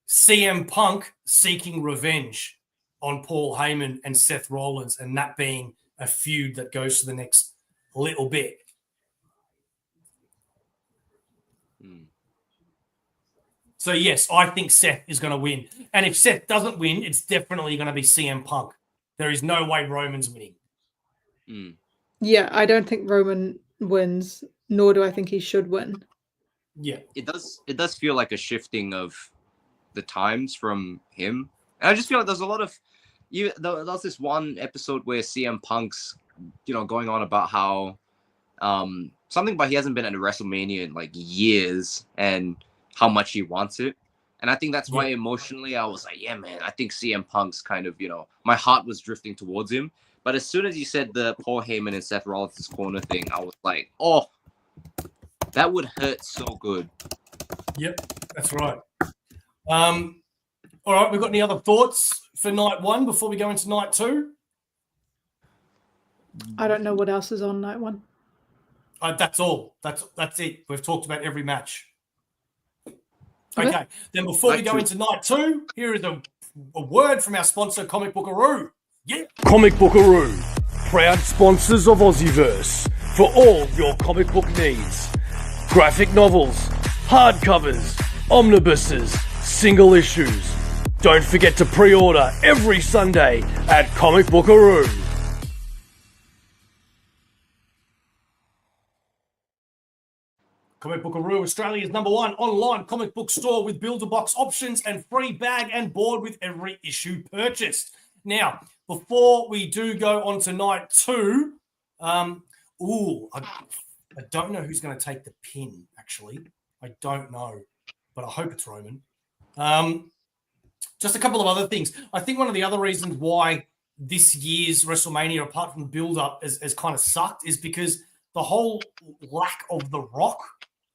CM Punk seeking revenge on Paul Heyman and Seth Rollins, and that being a feud that goes to the next little bit. So, yes, I think Seth is going to win. And if Seth doesn't win, it's definitely going to be CM Punk. There is no way Roman's winning. Yeah, I don't think Roman wins, nor do I think he should win. Yeah. It does feel like a shifting of the times from him. And I just feel like there's a lot of there's this one episode where CM Punk's going on about how something about he hasn't been at a WrestleMania in like years and how much he wants it. And I think that's why emotionally I was like, yeah, man, I think CM Punk's kind of, my heart was drifting towards him. But as soon as you said the Paul Heyman and Seth Rollins' corner thing, I was like, oh, that would hurt so good. Yep, that's right. All right, we've got any other thoughts for night one before we go into night two? I don't know what else is on night one. That's all. That's it. We've talked about every match. Okay, then before we go into night two, here is a word from our sponsor, Comic Bookaroo. Yeah. Comic Bookaroo, proud sponsors of Aussieverse for all your comic book needs. Graphic novels, hardcovers, omnibuses, single issues. Don't forget to pre-order every Sunday at Comic Bookaroo. Comic Bookaroo, Australia's #1 online comic book store with build-a-box options and free bag and board with every issue purchased. Now, before we do go on to night two, I don't know who's going to take the pin, actually. I don't know, but I hope it's Roman. Just a couple of other things. I think one of the other reasons why this year's WrestleMania, apart from the build-up, has kind of sucked is because the whole lack of The Rock,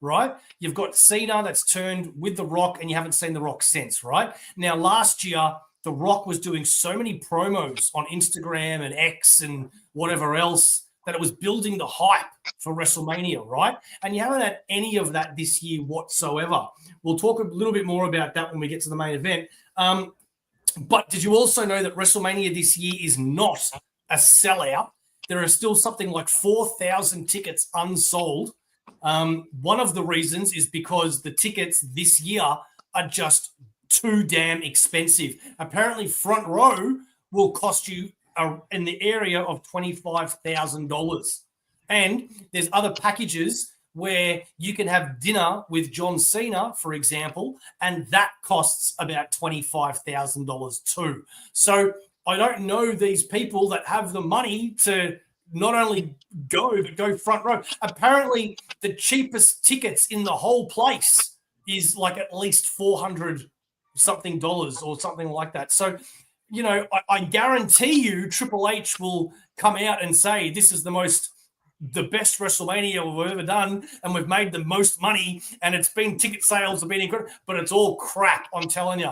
right? You've got Cena that's turned with The Rock, and you haven't seen The Rock since, right? Now, last year, The Rock was doing so many promos on Instagram and X and whatever else that it was building the hype for WrestleMania, right? And you haven't had any of that this year whatsoever. We'll talk a little bit more about that when we get to the main event. But did you also know that WrestleMania this year is not a sellout? There are still something like 4,000 tickets unsold One of the reasons is because the tickets this year are just too damn expensive. Apparently, front row will cost you in the area of $25,000. And there's other packages where you can have dinner with John Cena, for example, and that costs about $25,000 too. So I don't know these people that have the money to not only go, but go front row. Apparently, the cheapest tickets in the whole place is like at least $400 something or something like that. So, you know, I guarantee you Triple H will come out and say this is the best WrestleMania we've ever done, and we've made the most money, and it's been ticket sales have been incredible, but it's all crap. I'm telling you,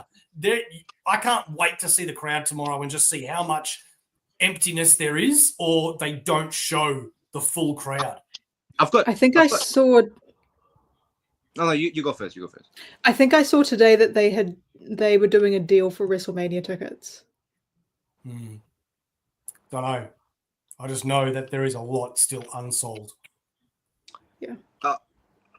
I can't wait to see the crowd tomorrow and just see how much emptiness there is, or they don't show the full crowd. I saw. No, you go first. You go first. I think I saw today that they were doing a deal for WrestleMania tickets. Don't know. I just know that there is a lot still unsold. Yeah.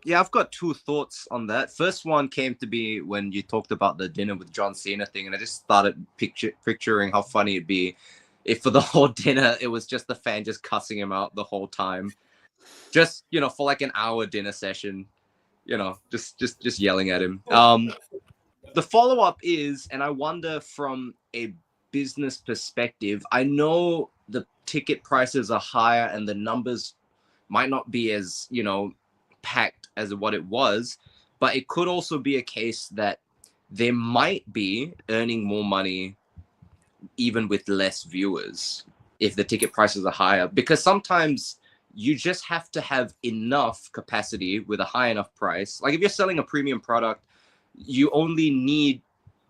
Yeah, I've got two thoughts on that. First one came to be when you talked about the dinner with John Cena thing, and I just started picturing how funny it'd be if for the whole dinner it was just the fan just cussing him out the whole time, just for like an hour dinner session, just yelling at him. The follow up is, and I wonder from a business perspective, I know the ticket prices are higher and the numbers might not be as packed as what it was, but it could also be a case that they might be earning more money even with less viewers if the ticket prices are higher, because sometimes you just have to have enough capacity with a high enough price. Like if you're selling a premium product, you only need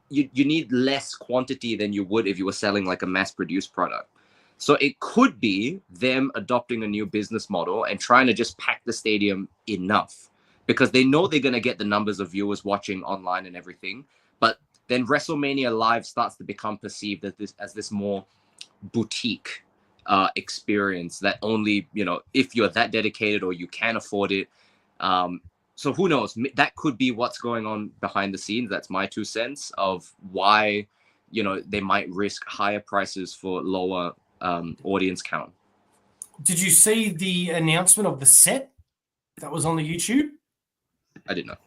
you need less quantity than you would if you were selling like a mass-produced product. So it could be them adopting a new business model and trying to just pack the stadium enough because they know they're going to get the numbers of viewers watching online and everything. But then WrestleMania Live starts to become perceived as this more boutique experience that only, if you're that dedicated or you can afford it. So who knows? That could be what's going on behind the scenes. That's my 2 cents of why, they might risk higher prices for lower audience count. Did you see the announcement of the set that was on the YouTube? I did not.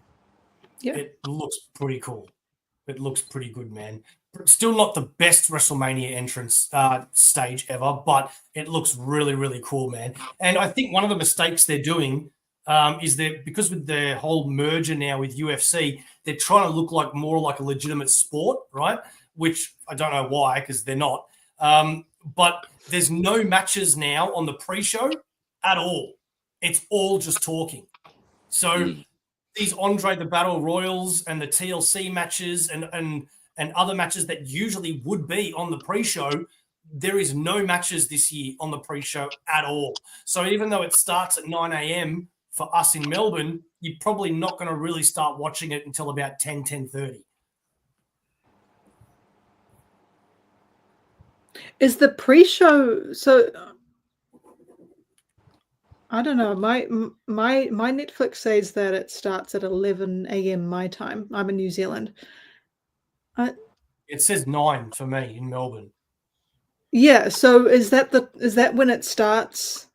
Yeah. It looks pretty cool. It looks pretty good, man. Still not the best WrestleMania entrance stage ever, but it looks really, really cool, man. And I think one of the mistakes they're doing is that because with their whole merger now with UFC, they're trying to look like more like a legitimate sport, right? Which I don't know why, because they're not. But there's no matches now on the pre-show at all. It's all just talking. So these Andre the Battle Royals and the TLC matches and other matches that usually would be on the pre-show, there is no matches this year on the pre-show at all. So even though it starts at 9 a.m. for us in Melbourne, you're probably not going to really start watching it until about 10:30. Is the pre-show so? I don't know. My Netflix says that it starts at 11 a.m. my time. I'm in New Zealand. It says 9 for me in Melbourne. Yeah. So is that when it starts?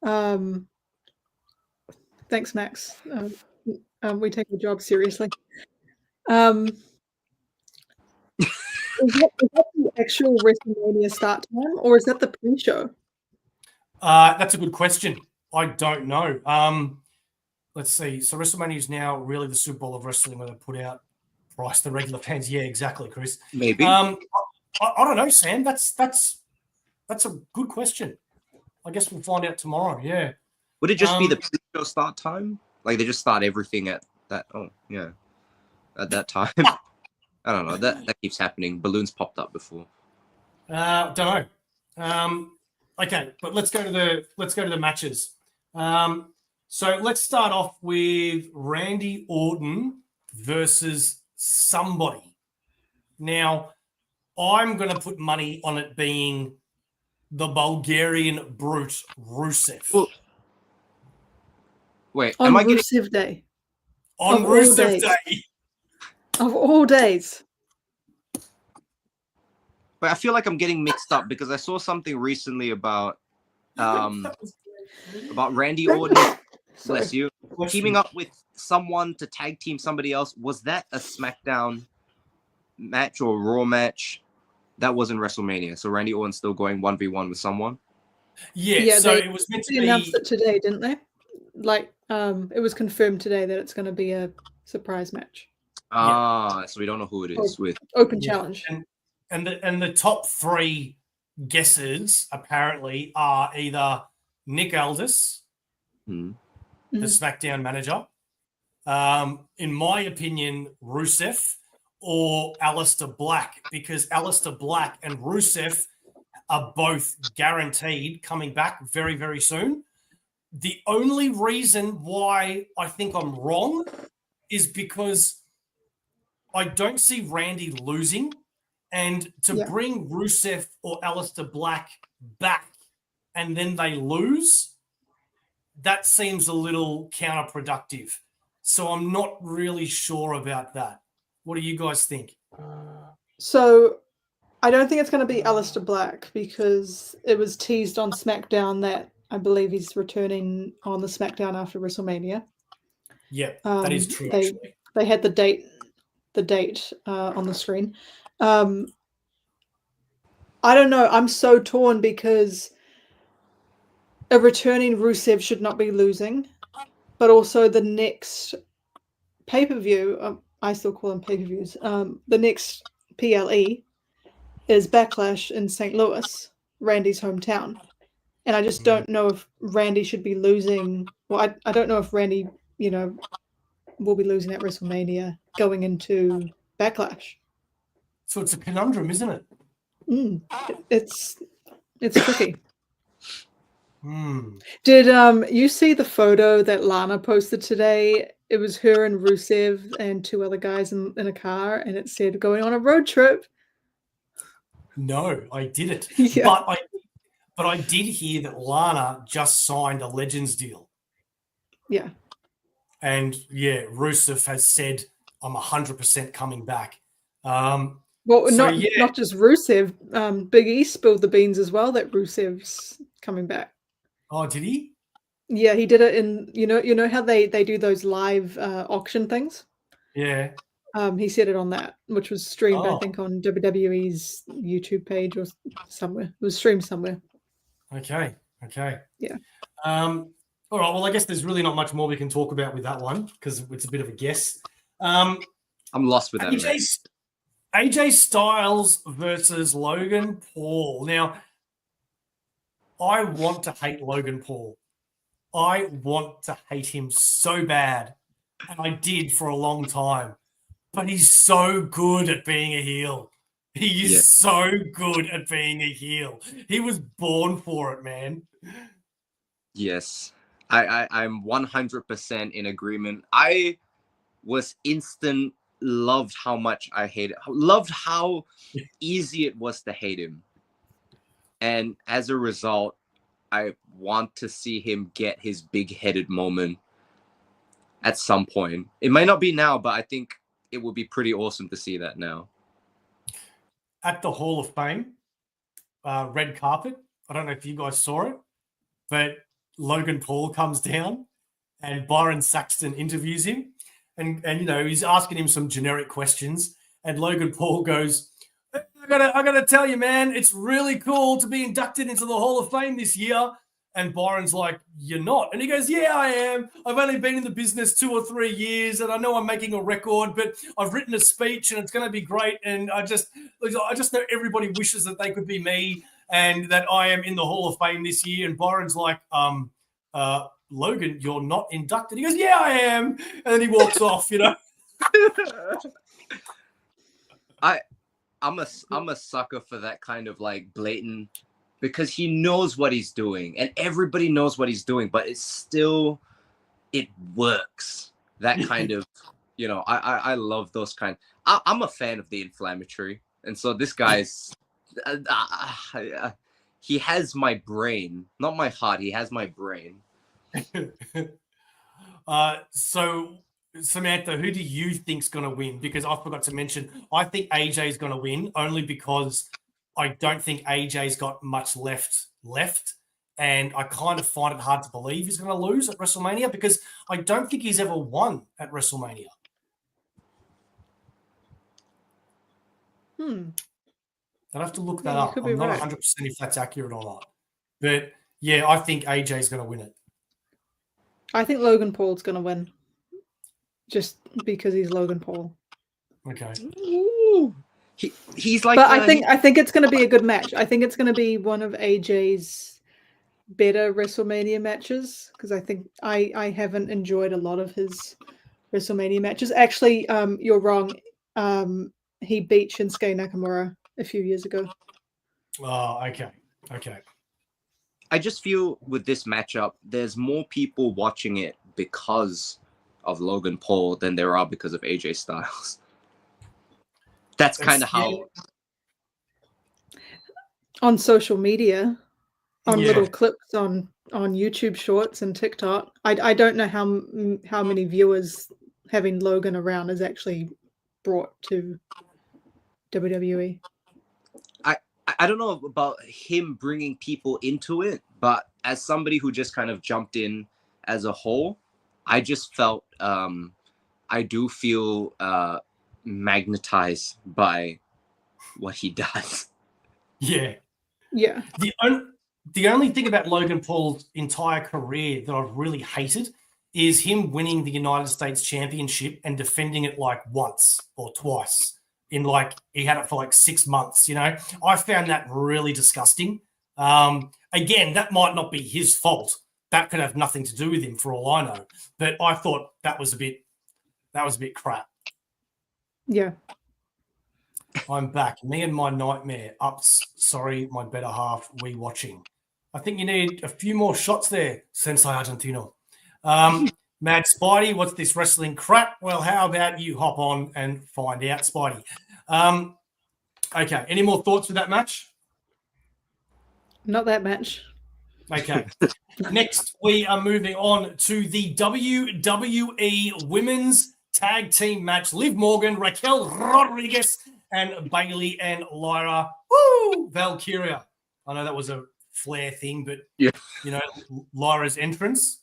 Thanks, Max. We take the job seriously. Is that the actual WrestleMania start time, or is that the pre-show? That's a good question. I don't know. Let's see. So WrestleMania is now really the Super Bowl of wrestling where they put out price the regular fans. Yeah, exactly, Chris. Maybe. I don't know, Sam. That's a good question. I guess we'll find out tomorrow. Yeah. Would it just be the pre-show start time? Like they just start everything at that? Oh, yeah, at that time. I don't know. That keeps happening. Balloons popped up before. Don't know. Okay, but let's go to the matches. So let's start off with Randy Orton versus somebody. Now, I'm going to put money on it being the Bulgarian brute Rusev. Well, Wait, On am I getting? Rusev Day. On Of all Rusev days. Day. Of all days. But I feel like I'm getting mixed up because I saw something recently about Randy Orton, bless you, teaming up with someone to tag team somebody else. Was that a SmackDown match or Raw match? That wasn't WrestleMania. So Randy Orton's still going 1v1 with someone. Yeah, so it was meant to They be. announced it today, didn't they? Like, it was confirmed today that it's going to be a surprise match. So we don't know who it is with. Open challenge. And the top 3 guesses apparently are either Nick Aldis, the SmackDown manager, in my opinion, Rusev, or Aleister Black, because Aleister Black and Rusev are both guaranteed coming back very, very soon. The only reason why I think I'm wrong is because I don't see Randy losing. And to bring Rusev or Aleister Black back and then they lose, that seems a little counterproductive. So I'm not really sure about that. What do you guys think? So I don't think it's going to be Aleister Black because it was teased on SmackDown that I believe he's returning on the SmackDown after WrestleMania. Yeah, that is true, actually. They had the date on the screen. I don't know. I'm so torn because a returning Rusev should not be losing, but also the next pay-per-view, I still call them pay-per-views, the next PLE is Backlash in St. Louis, Randy's hometown. And I just don't know if Randy should be losing. Well, I don't know if Randy, will be losing at WrestleMania going into Backlash. So it's a conundrum, isn't it? It's tricky. Did you see the photo that Lana posted today? It was her and Rusev and 2 other guys in a car, and it said going on a road trip. No, I didn't. Yeah. But I did hear that Lana just signed a Legends deal. Yeah. And Rusev has said, I'm 100% coming back. Well, not just Rusev. Big E spilled the beans as well that Rusev's coming back. Oh, did he? Yeah, he did it in, you know how they do those live auction things? Yeah. He said it on that, which was streamed, I think, on WWE's YouTube page or somewhere. It was streamed somewhere. Okay. Yeah. All right. Well, I guess there's really not much more we can talk about with that one because it's a bit of a guess. I'm lost with that. AJ Styles versus Logan Paul. Now, I want to hate Logan Paul. I want to hate him so bad. And I did for a long time. But he's so good at being a heel. He is so good at being a heel. He was born for it, man. Yes. I'm 100% in agreement. I was loved how much I hated, loved how easy it was to hate him. And as a result, I want to see him get his big-headed moment at some point. It might not be now, but I think it would be pretty awesome to see that now. At the Hall of Fame, red carpet, I don't know if you guys saw it, but Logan Paul comes down and Byron Saxton interviews him. And he's asking him some generic questions. And Logan Paul goes, I gotta tell you, man, it's really cool to be inducted into the Hall of Fame this year. And Byron's like, you're not. And he goes, yeah, I am. I've only been in the business 2 or 3 years, and I know I'm making a record, but I've written a speech, and it's going to be great. And I just know everybody wishes that they could be me, and that I am in the Hall of Fame this year. And Byron's like, Logan, you're not inducted. He goes, yeah, I am. And then he walks off. I'm a sucker for that kind of like blatant, because he knows what he's doing and everybody knows what he's doing, but it works. That kind of, I love those kind. I'm a fan of the inflammatory. And so this guy's, he has my brain, not my heart. He has my brain. So Samantha, who do you think's going to win? Because I forgot to mention, I think AJ's going to win only because I don't think AJ's got much left, and I kind of find it hard to believe he's going to lose at WrestleMania because I don't think he's ever won at WrestleMania. I'll have to look that up. I'm not 100% if that's accurate or not. But yeah, I think AJ's going to win it. I think Logan Paul's going to win. Just because he's Logan Paul. Okay. Ooh. He's like. But I think it's going to be a good match. I think it's going to be one of AJ's better WrestleMania matches because I think I haven't enjoyed a lot of his WrestleMania matches. Actually, you're wrong. He beat Shinsuke Nakamura a few years ago. Oh, okay. I just feel with this matchup, there's more people watching it because of Logan Paul than there are because of AJ Styles. That's kind of how. On social media, on little clips on YouTube Shorts and TikTok, I don't know how many viewers having Logan around is actually brought to WWE. I don't know about him bringing people into it, but as somebody who just kind of jumped in as a whole, I just felt I do feel magnetized by what he does. Yeah. The only thing about Logan Paul's entire career that I've really hated is him winning the United States Championship and defending it like once or twice. He had it for like 6 months, I found that really disgusting. Again, that might not be his fault. That could have nothing to do with him for all I know. But I thought that was a bit crap. Yeah. I'm back. Me and my nightmare. Sorry, my better half, we watching. I think you need a few more shots there, Sensei Argentino. Mad Spidey, what's this wrestling crap? Well, how about you hop on and find out, Spidey? Okay, any more thoughts with that match? Not that match. Okay. Next, we are moving on to the WWE Women's Tag Team match. Liv Morgan, Raquel Rodriguez, and Bayley and Lyra. Woo! Valkyria. I know that was a Flair thing, but yeah, Lyra's entrance.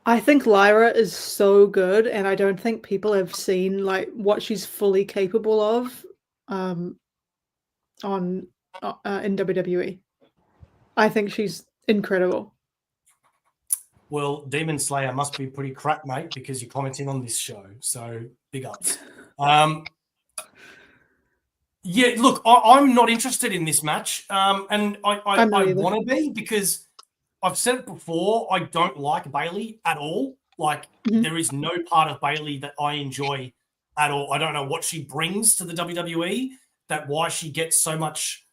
I think Lyra is so good, and I don't think people have seen what she's fully capable of in WWE. I think she's incredible. Well, Demon Slayer must be pretty crap, mate, because you're commenting on this show. So big ups. Yeah, look, I'm not interested in this match, and I want to be because I've said it before. I don't like Bayley at all. There is no part of Bayley that I enjoy at all. I don't know what she brings to the WWE, why she gets so much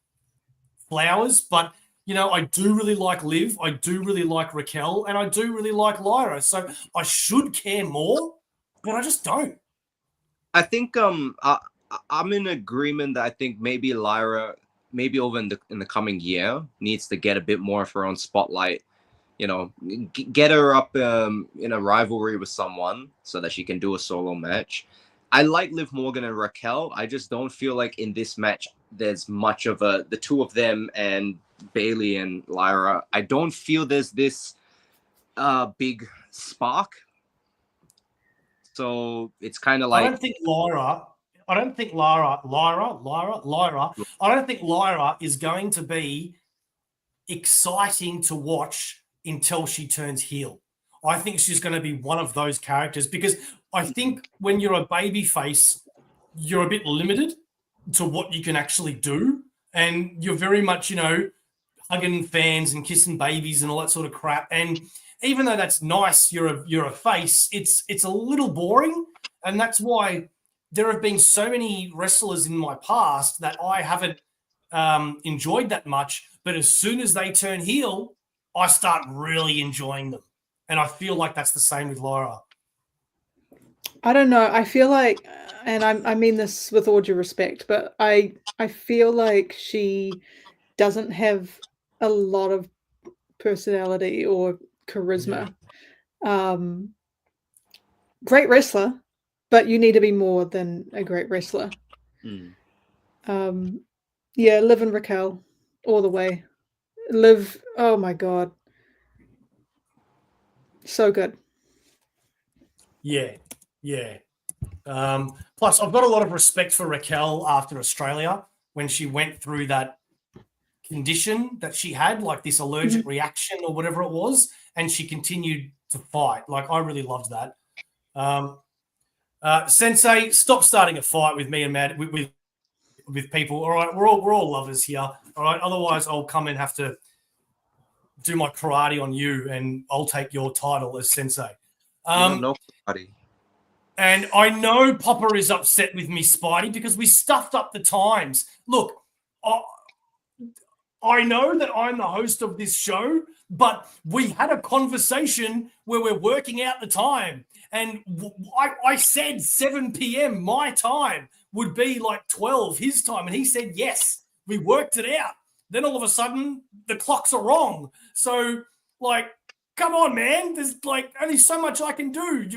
flowers, but I do really like Liv, I do really like Raquel, and I do really like Lyra. So I should care more, but I just don't. I think I'm in agreement that I think maybe Lyra, maybe over in the coming year, needs to get a bit more of her own spotlight. Get her up in a rivalry with someone so that she can do a solo match. I like Liv Morgan and Raquel. I just don't feel like in this match there's much of the two of them and Bayley and Lyra. I don't feel there's this big spark. So it's kind of like I don't think Lyra is going to be exciting to watch until she turns heel. I think she's going to be one of those characters because I think when you're a baby face, you're a bit limited to what you can actually do. And you're very much, hugging fans and kissing babies and all that sort of crap. And even though that's nice, you're a face, it's a little boring. And that's why there have been so many wrestlers in my past that I haven't enjoyed that much. But as soon as they turn heel, I start really enjoying them. And I feel like that's the same with Lyra. I don't know. I feel like, and I mean this with all due respect, but I feel like she doesn't have a lot of personality or charisma. Great wrestler, but you need to be more than a great wrestler. Liv and Raquel all the way. Liv, oh my god, so good. Yeah. Plus, I've got a lot of respect for Raquel after Australia when she went through that condition that she had, like this allergic reaction or whatever it was, and she continued to fight. Like, I really loved that. Sensei, stop starting a fight with me and Matt with people. All right, we're all lovers here. All right, otherwise I'll come and have to do my karate on you, and I'll take your title as Sensei. No karate. And I know Popper is upset with me, Spidey, because we stuffed up the times. Look, I know that I'm the host of this show, but we had a conversation where we're working out the time. And I said 7 p.m. my time would be like 12 his time. And he said, yes, we worked it out. Then all of a sudden, the clocks are wrong. So, like, come on, man. There's, like, only so much I can do.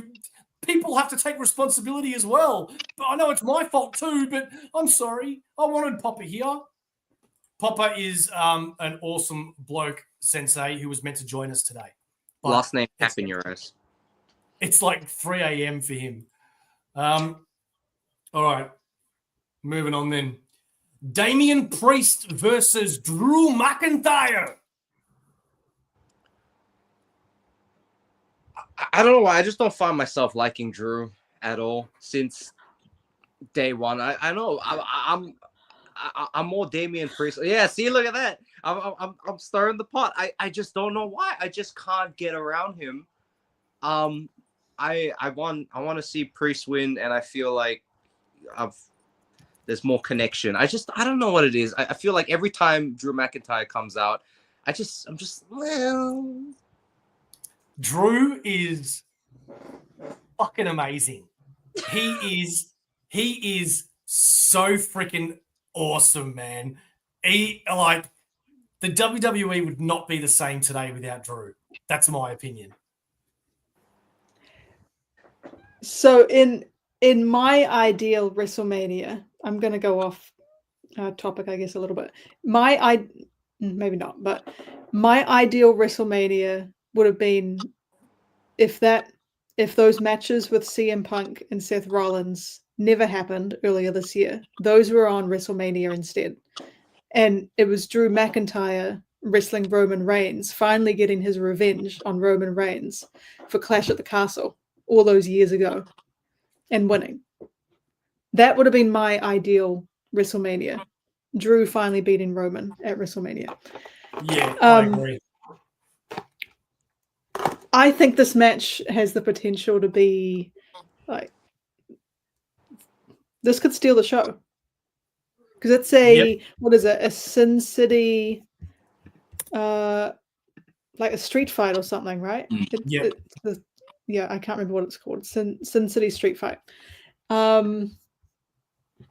People have to take responsibility as well. But I know it's my fault too, but I'm sorry. I wanted Popper here. Popper is an awesome bloke, Sensei, who was meant to join us today. But last name Happiness. It's like 3 a.m. for him. All right. Moving on then. Damian Priest versus Drew McIntyre. I don't know why. I just don't find myself liking Drew at all since day one. I know I'm more Damian Priest. Yeah, see, look at that. I'm stirring the pot. I just don't know why. I just can't get around him. I want to see Priest win, and I feel like there's more connection. I don't know what it is. I feel like every time Drew McIntyre comes out, I'm just well. Drew is fucking amazing. He is so freaking awesome, man. The WWE would not be the same today without Drew. That's my opinion. So in my ideal WrestleMania, I'm going to go off topic, I guess, a little bit. Maybe not, but my ideal WrestleMania would have been if those matches with CM Punk and Seth Rollins never happened earlier this year. Those were on WrestleMania instead. And it was Drew McIntyre wrestling Roman Reigns, finally getting his revenge on Roman Reigns for Clash at the Castle all those years ago and winning. That would have been my ideal WrestleMania. Drew finally beating Roman at WrestleMania. Yeah, I agree. I think this match has the potential to be like this could steal the show because it's what is it? A Sin City, like a street fight or something, right? Yeah, I can't remember what it's called. Sin City Street Fight. I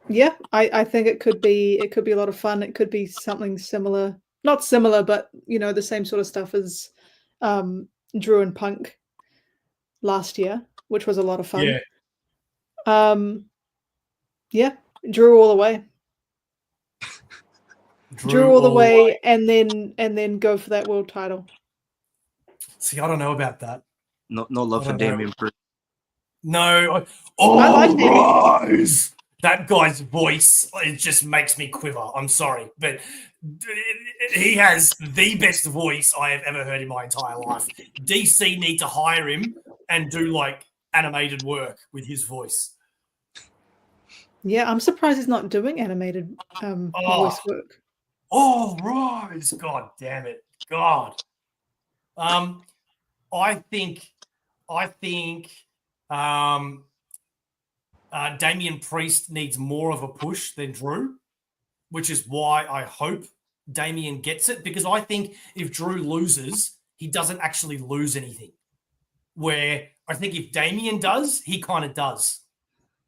think it could be a lot of fun. It could be something similar, not similar, but the same sort of stuff as Drew and Punk last year, which was a lot of fun. Drew all the way. Drew all the way, and then go for that world title. See, I don't know about that. No love for Damian Priest. No. I like Rise! That guy's voice, it just makes me quiver. I'm sorry, but he has the best voice I have ever heard in my entire life. DC need to hire him and do like animated work with his voice. Yeah, I'm surprised he's not doing animated voice work. Oh, Rise! God damn it. God. I think Damian Priest needs more of a push than Drew, which is why I hope Damian gets it, because I think if Drew loses, he doesn't actually lose anything. Where I think if Damian does, he kind of does.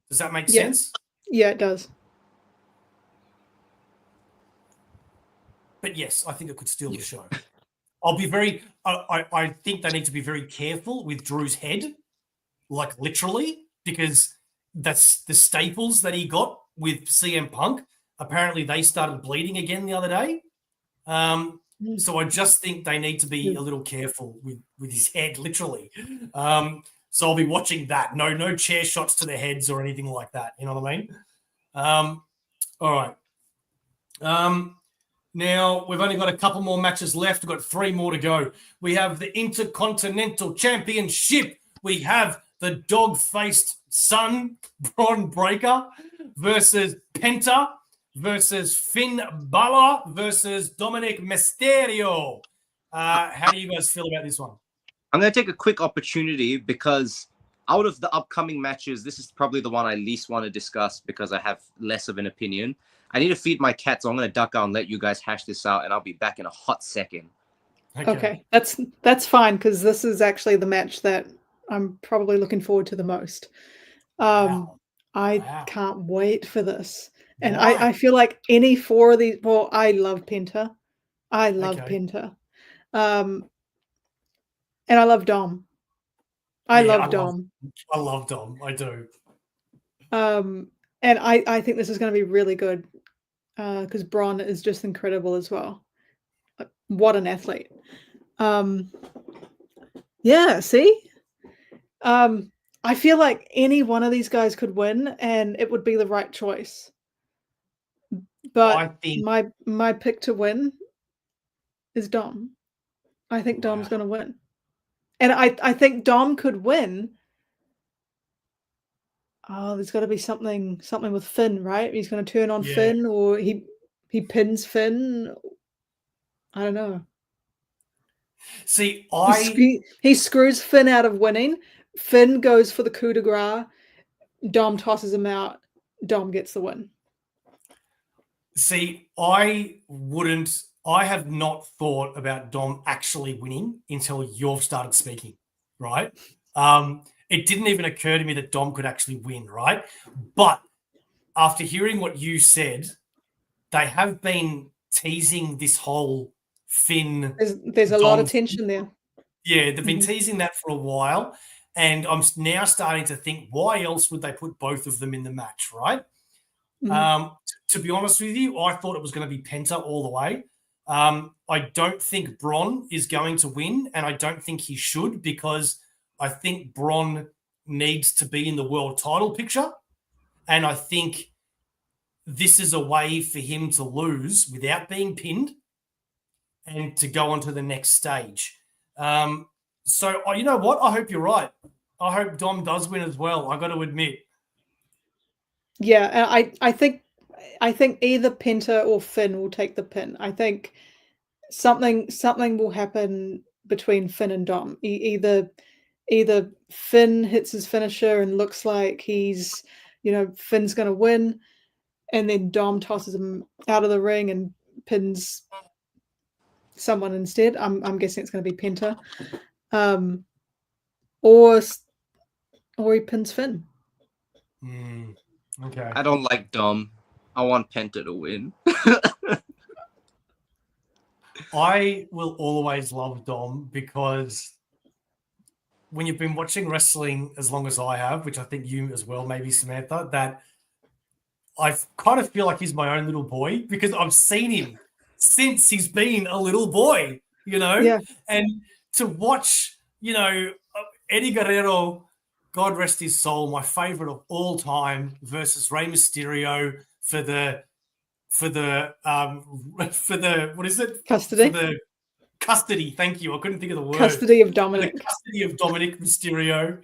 Does that make sense? Yeah, it does. But yes, I think it could steal the show. I'll be very. I think they need to be very careful with Drew's head, like literally, because that's the staples that he got with CM Punk. Apparently, they started bleeding again the other day. So I just think they need to be a little careful with his head, literally. So I'll be watching that. No chair shots to the heads or anything like that. You know what I mean? All right. Now, we've only got a couple more matches left. We've got 3 more to go. We have the Intercontinental Championship. We have the dog-faced son, Bron Breakker, versus Penta, versus Finn Balor, versus Dominic Mysterio. How do you guys feel about this one? I'm going to take a quick opportunity because out of the upcoming matches, this is probably the one I least want to discuss because I have less of an opinion. I need to feed my cat, so I'm going to duck out and let you guys hash this out, and I'll be back in a hot second. Okay. That's fine, because this is actually the match that I'm probably looking forward to the most. I can't wait for this. And I feel like any 4 of these, well, I love Penta. I love Penta. And I love Dom. I love Dom. I love Dom. I do. And I think this is going to be really good because Bron is just incredible as well. What an athlete. Yeah, see? I feel like any one of these guys could win and it would be the right choice. But my pick to win is Dom. I think Dom's going to win. And I think Dom could win. Oh, there's got to be something with Finn, right? He's going to turn on Finn, or he pins Finn. I don't know. See, he screws Finn out of winning. Finn goes for the coup de grace. Dom tosses him out. Dom gets the win. See, I have not thought about Dom actually winning until you've started speaking, right? It didn't even occur to me that Dom could actually win, right? But after hearing what you said, they have been teasing this whole Finn. There's a lot of tension there. Yeah, they've been teasing that for a while, and I'm now starting to think, why else would they put both of them in the match, right? To be honest with you, I thought it was going to be Penta all the way. I don't think Bron is going to win, and I don't think he should, because I think Bron needs to be in the world title picture, and I think this is a way for him to lose without being pinned and to go on to the next stage. So you know what? I hope you're right. I hope Dom does win as well. I got to admit. Yeah, and I think either Penta or Finn will take the pin. I think something will happen between Finn and Dom. Either Finn hits his finisher and looks like he's, Finn's going to win, and then Dom tosses him out of the ring and pins someone instead. I'm guessing it's going to be Penta, or he pins Finn. Okay. I don't like Dom. I want Penta to win. I will always love Dom because when you've been watching wrestling as long as I have, which I think you as well, maybe Samantha, that I kind of feel like he's my own little boy because I've seen him since he's been a little boy, Yeah. And to watch, Eddie Guerrero, God rest his soul, my favorite of all time, versus Rey Mysterio for the what is it? Custody. For the custody. Thank you. I couldn't think of the word. Custody of Dominic. The custody of Dominic Mysterio,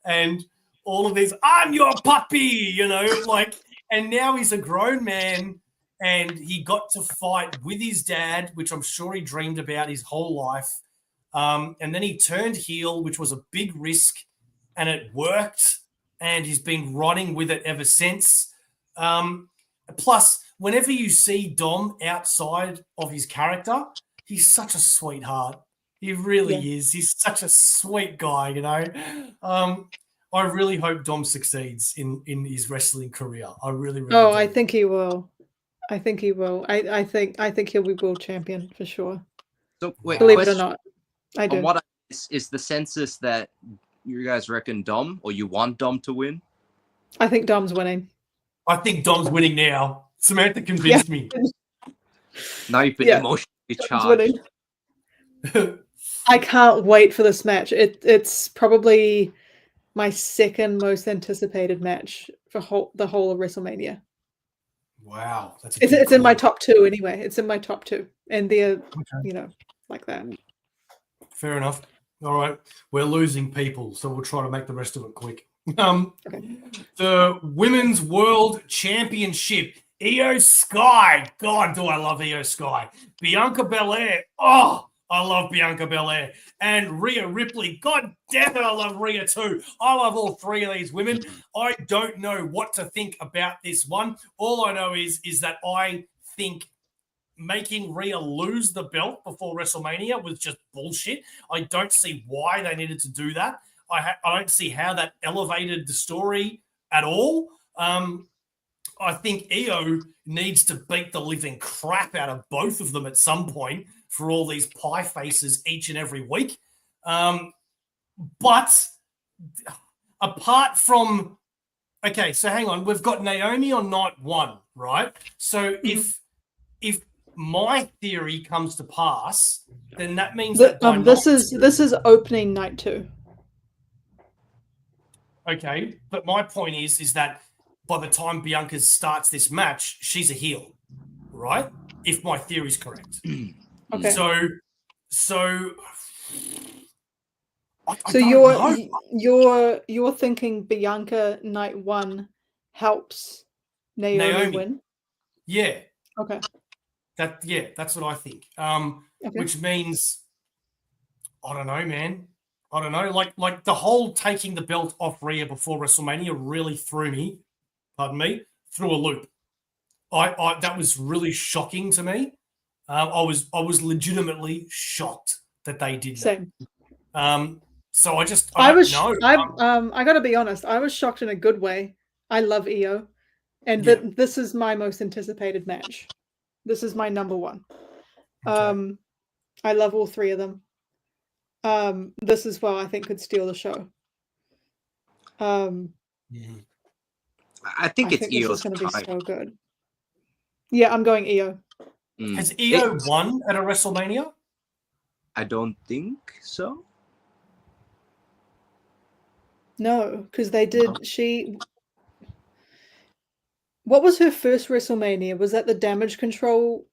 and all of these. I'm your puppy, and now he's a grown man, and he got to fight with his dad, which I'm sure he dreamed about his whole life. And then he turned heel, which was a big risk, and it worked, and he's been running with it ever since. Plus, whenever you see Dom outside of his character, he's such a sweetheart. He really is. He's such a sweet guy, I really hope Dom succeeds in his wrestling career. I really, really do. I think he will. I think he will. I think he'll be world champion for sure. So wait, Believe it or question not, I do. on what is the census that you guys reckon Dom, or you want Dom to win? I think Dom's winning. I think Dom's winning now. Samantha convinced me. Now you've been Yeah, emotionally Dom's charged. winning. I can't wait for this match. It's probably my second most anticipated match for the whole of WrestleMania. Wow, that's a It's good in my call. top 2 anyway. It's in my top 2, and they're like that. Fair enough. All right, we're losing people, so we'll try to make the rest of it quick. The Women's World Championship. Io Sky. God, do I love Io Sky. Bianca Belair. Oh, I love Bianca Belair. And Rhea Ripley. God damn it, I love Rhea too. I love all three of these women. I don't know what to think about this one. All I know is that I think making Rhea lose the belt before WrestleMania was just bullshit. I don't see why they needed to do that. I don't see how that elevated the story at all. I think Io needs to beat the living crap out of both of them at some point for all these pie faces each and every week. But apart from, okay, so hang on, we've got Naomi on night 1, right? So if my theory comes to pass, then that means that by this is opening night 2. Okay, but my point is that by the time Bianca starts this match, she's a heel, right? If my theory is correct. Okay. So you're thinking Bianca night 1 helps Naomi win? Yeah. Okay. That's what I think. Okay. Which means I don't know, man. I don't know. Like the whole taking the belt off Rhea before WrestleMania really threw me, through a loop. I that was really shocking to me. I was legitimately shocked that they did that. Same. So I gotta be honest, I was shocked in a good way. I love Io, and this is my most anticipated match. This is my number 1. Okay. I love all three of them. This as well, I think, could steal the show. I think it's this Io's is going to be time. so good. Yeah, I'm going Io. Has Io won at a WrestleMania? I don't think so. No, because they did. What was her first WrestleMania? Was that the Damage Control?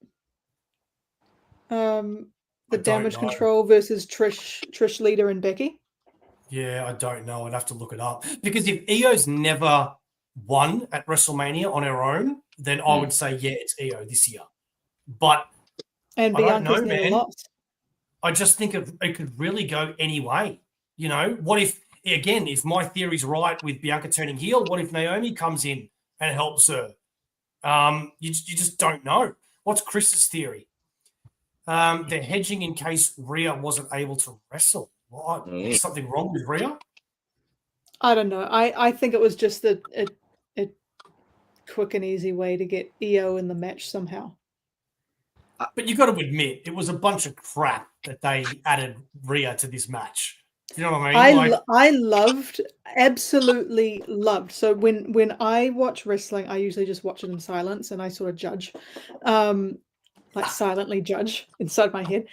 The Damage Control versus Trish Lita and Becky? Yeah, I don't know. I'd have to look it up. Because if Io's never won at WrestleMania on her own, then I would say, yeah, it's Io this year. But and Bianca's never lost. I just think it could really go any way. You know, what if, again, if my theory's right with Bianca turning heel, what if Naomi comes in and helps her? You just don't know. What's Chris's theory? They're hedging in case Rhea wasn't able to wrestle. What? Is something wrong with Rhea? I don't know. I think it was just a quick and easy way to get Io in the match somehow. But you got to admit, it was a bunch of crap that they added Rhea to this match. You know what I mean? I absolutely loved. So when I watch wrestling, I usually just watch it in silence and I sort of judge, like silently judge inside my head.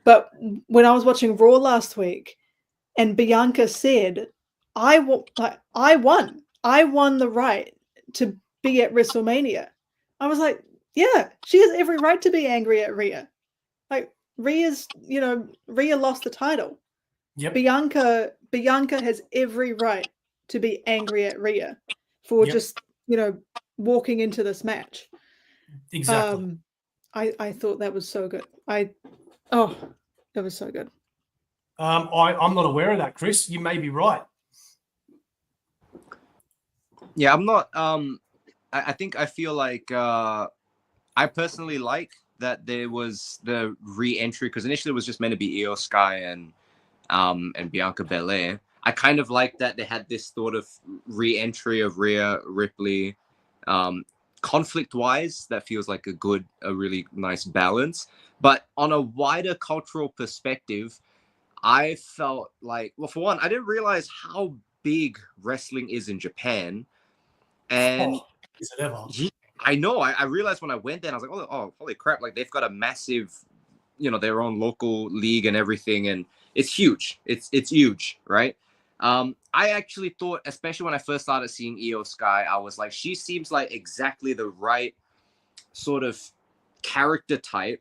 But when I was watching Raw last week, and Bianca said, "I won the right to be at WrestleMania," I was like, "Yeah, she has every right to be angry at Rhea. Like Rhea lost the title." Yep. Bianca has every right to be angry at Rhea for just, walking into this match. Exactly. I thought that was so good. That was so good. I'm not aware of that, Chris. You may be right. Yeah, I'm not. I feel like I personally like that there was the re-entry, because initially it was just meant to be Io Sky and Bianca Belair. I kind of like that they had this sort of re-entry of Rhea Ripley. Conflict-wise, that feels like a really nice balance. But on a wider cultural perspective, I felt like, well, for one, I didn't realize how big wrestling is in Japan. And is it ever? I know, I realized when I went there, and I was like, oh, holy crap, like they've got a massive, their own local league and everything. And it's huge. It's huge, right? I actually thought, especially when I first started seeing Io Sky, I was like, she seems like exactly the right sort of character type.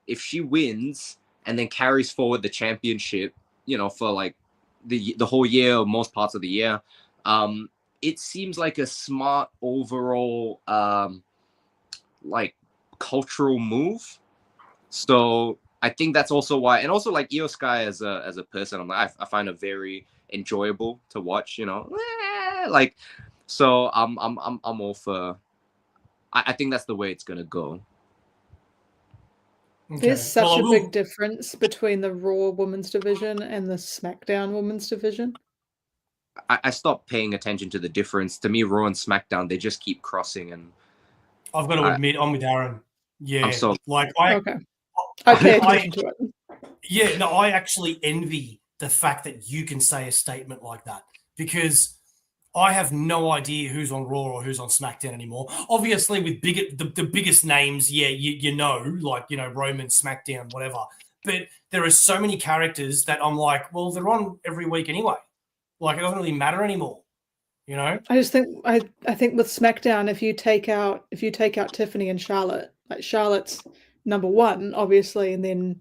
If she wins and then carries forward the championship, for like the whole year or most parts of the year, it seems like a smart overall like cultural move. So I think that's also why, and also like Io Sky as a person, I find her very enjoyable to watch. Like, so I'm all for. I think that's the way it's gonna go. Okay. There's such a big difference between the Raw women's division and the SmackDown women's division. I stopped paying attention to the difference. To me, Raw and SmackDown, they just keep crossing, and I've got to admit, I'm with Aaron. Yeah, I'm so okay. I pay attention to it. Yeah, no, I actually envy the fact that you can say a statement like that, because I have no idea who's on Raw or who's on SmackDown anymore. Obviously, with the biggest names, yeah, like Roman, SmackDown, whatever. But there are so many characters that I'm like, well, they're on every week anyway. Like, it doesn't really matter anymore. I just think I think with SmackDown, if you take out Tiffany and Charlotte, like Charlotte's number one, obviously, and then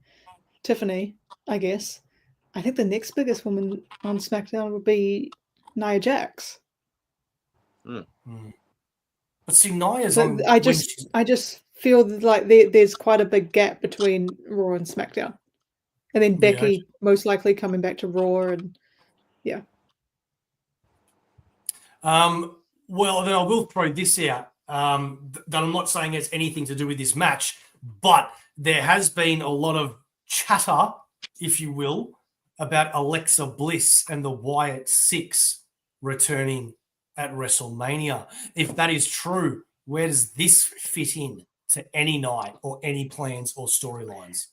Tiffany, I guess. I think the next biggest woman on SmackDown would be Nia Jax. But see, Nia's so on. I just feel like there's quite a big gap between Raw and SmackDown, and then Becky most likely coming back to Raw, and yeah. Well, then I will throw this out. That I'm not saying it's anything to do with this match, but there has been a lot of chatter, if you will, about Alexa Bliss and the Wyatt Six returning at WrestleMania. If that is true, where does this fit in to any night or any plans or storylines?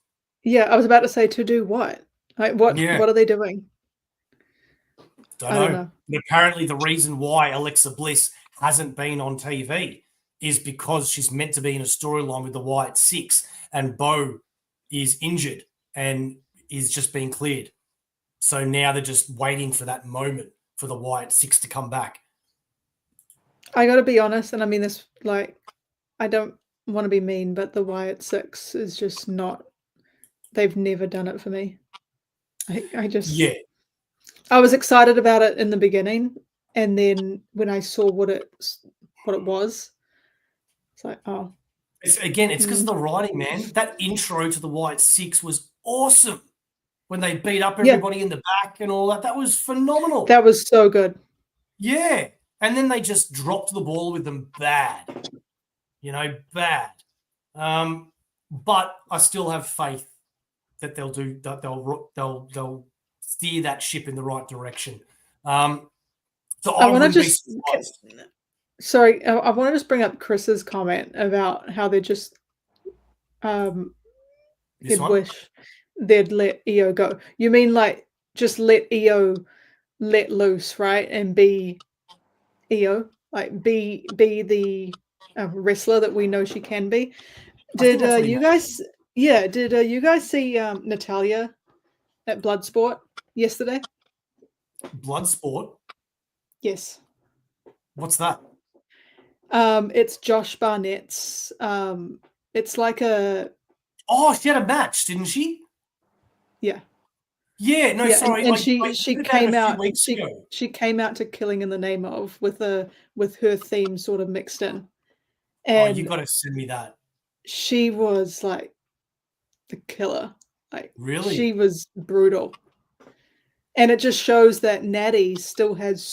Yeah, I was about to say, to do what? Like, what are they doing? I don't know. But apparently the reason why Alexa Bliss hasn't been on TV is because she's meant to be in a storyline with the Wyatt Six, and Beau is injured and is just being cleared. So now they're just waiting for that moment for the Wyatt Six to come back. I got to be honest, and I mean this, like, I don't want to be mean, but the Wyatt Six is just not, they've never done it for me. I just, I was excited about it in the beginning, and then when I saw what it was, it's like, oh. It's because of the writing, man. That intro to the Wyatt Six was awesome. When they beat up everybody in the back and all that. That was phenomenal. That was so good. Yeah. And then they just dropped the ball with them bad. Bad. But I still have faith that they'll steer that ship in the right direction. So I want to just sorry, I want to just bring up Chris's comment about how they just wish they'd let Io go. You mean like just let Io let loose, right? And be Io, like be the wrestler that we know she can be. Did you guys see Natalya at Bloodsport yesterday? Bloodsport? Yes. What's that? It's Josh Barnett's. It's like a. Oh, she had a match, didn't she? Yeah. Yeah. No, sorry. And she came out. She came out to Killing in the Name of with her theme sort of mixed in. And you got to send me that. She was like the killer. Like, really, she was brutal. And it just shows that Natty still has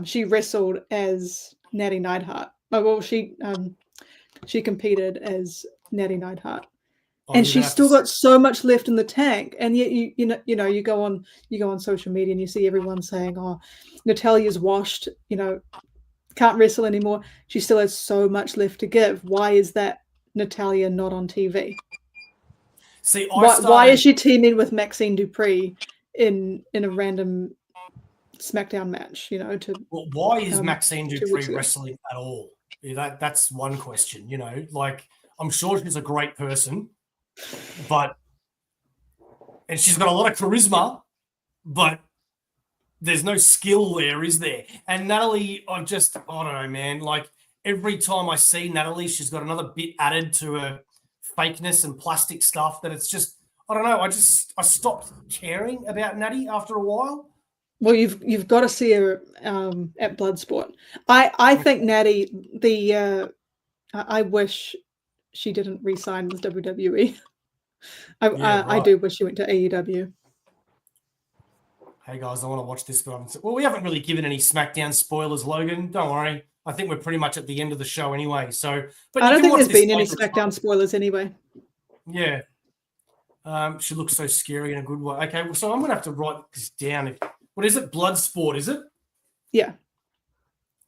she wrestled as Natty Neidhart. Well, she competed as Natty Neidhart, and she's still got so much left in the tank. And yet, you go on social media and you see everyone saying, "Oh, Natalya's washed. Can't wrestle anymore." She still has so much left to give. Why is that Natalia not on TV? See, Why is she teaming with Maxine Dupree in a random SmackDown match? Well, why is Maxine 2 Dupree weeks ago. wrestling at all? That's one question. Like, I'm sure she's a great person, and she's got a lot of charisma, but there's no skill there, is there? And Natalie, I don't know, man. Like, every time I see Natalie, she's got another bit added to her fakeness and plastic stuff that it's just, I don't know. I stopped caring about Natty after a while. Well, you've got to see her at Bloodsport. I think Natty, I wish she didn't re-sign with WWE. I do wish she went to AEW. Hey guys, I want to watch this, but we haven't really given any SmackDown spoilers, Logan. Don't worry. I think we're pretty much at the end of the show anyway. So, but I don't think there's been any SmackDown spoilers anyway. Yeah. She looks so scary in a good way. Okay, well, so I'm gonna have to write this down. What is it? Bloodsport, is it? Yeah.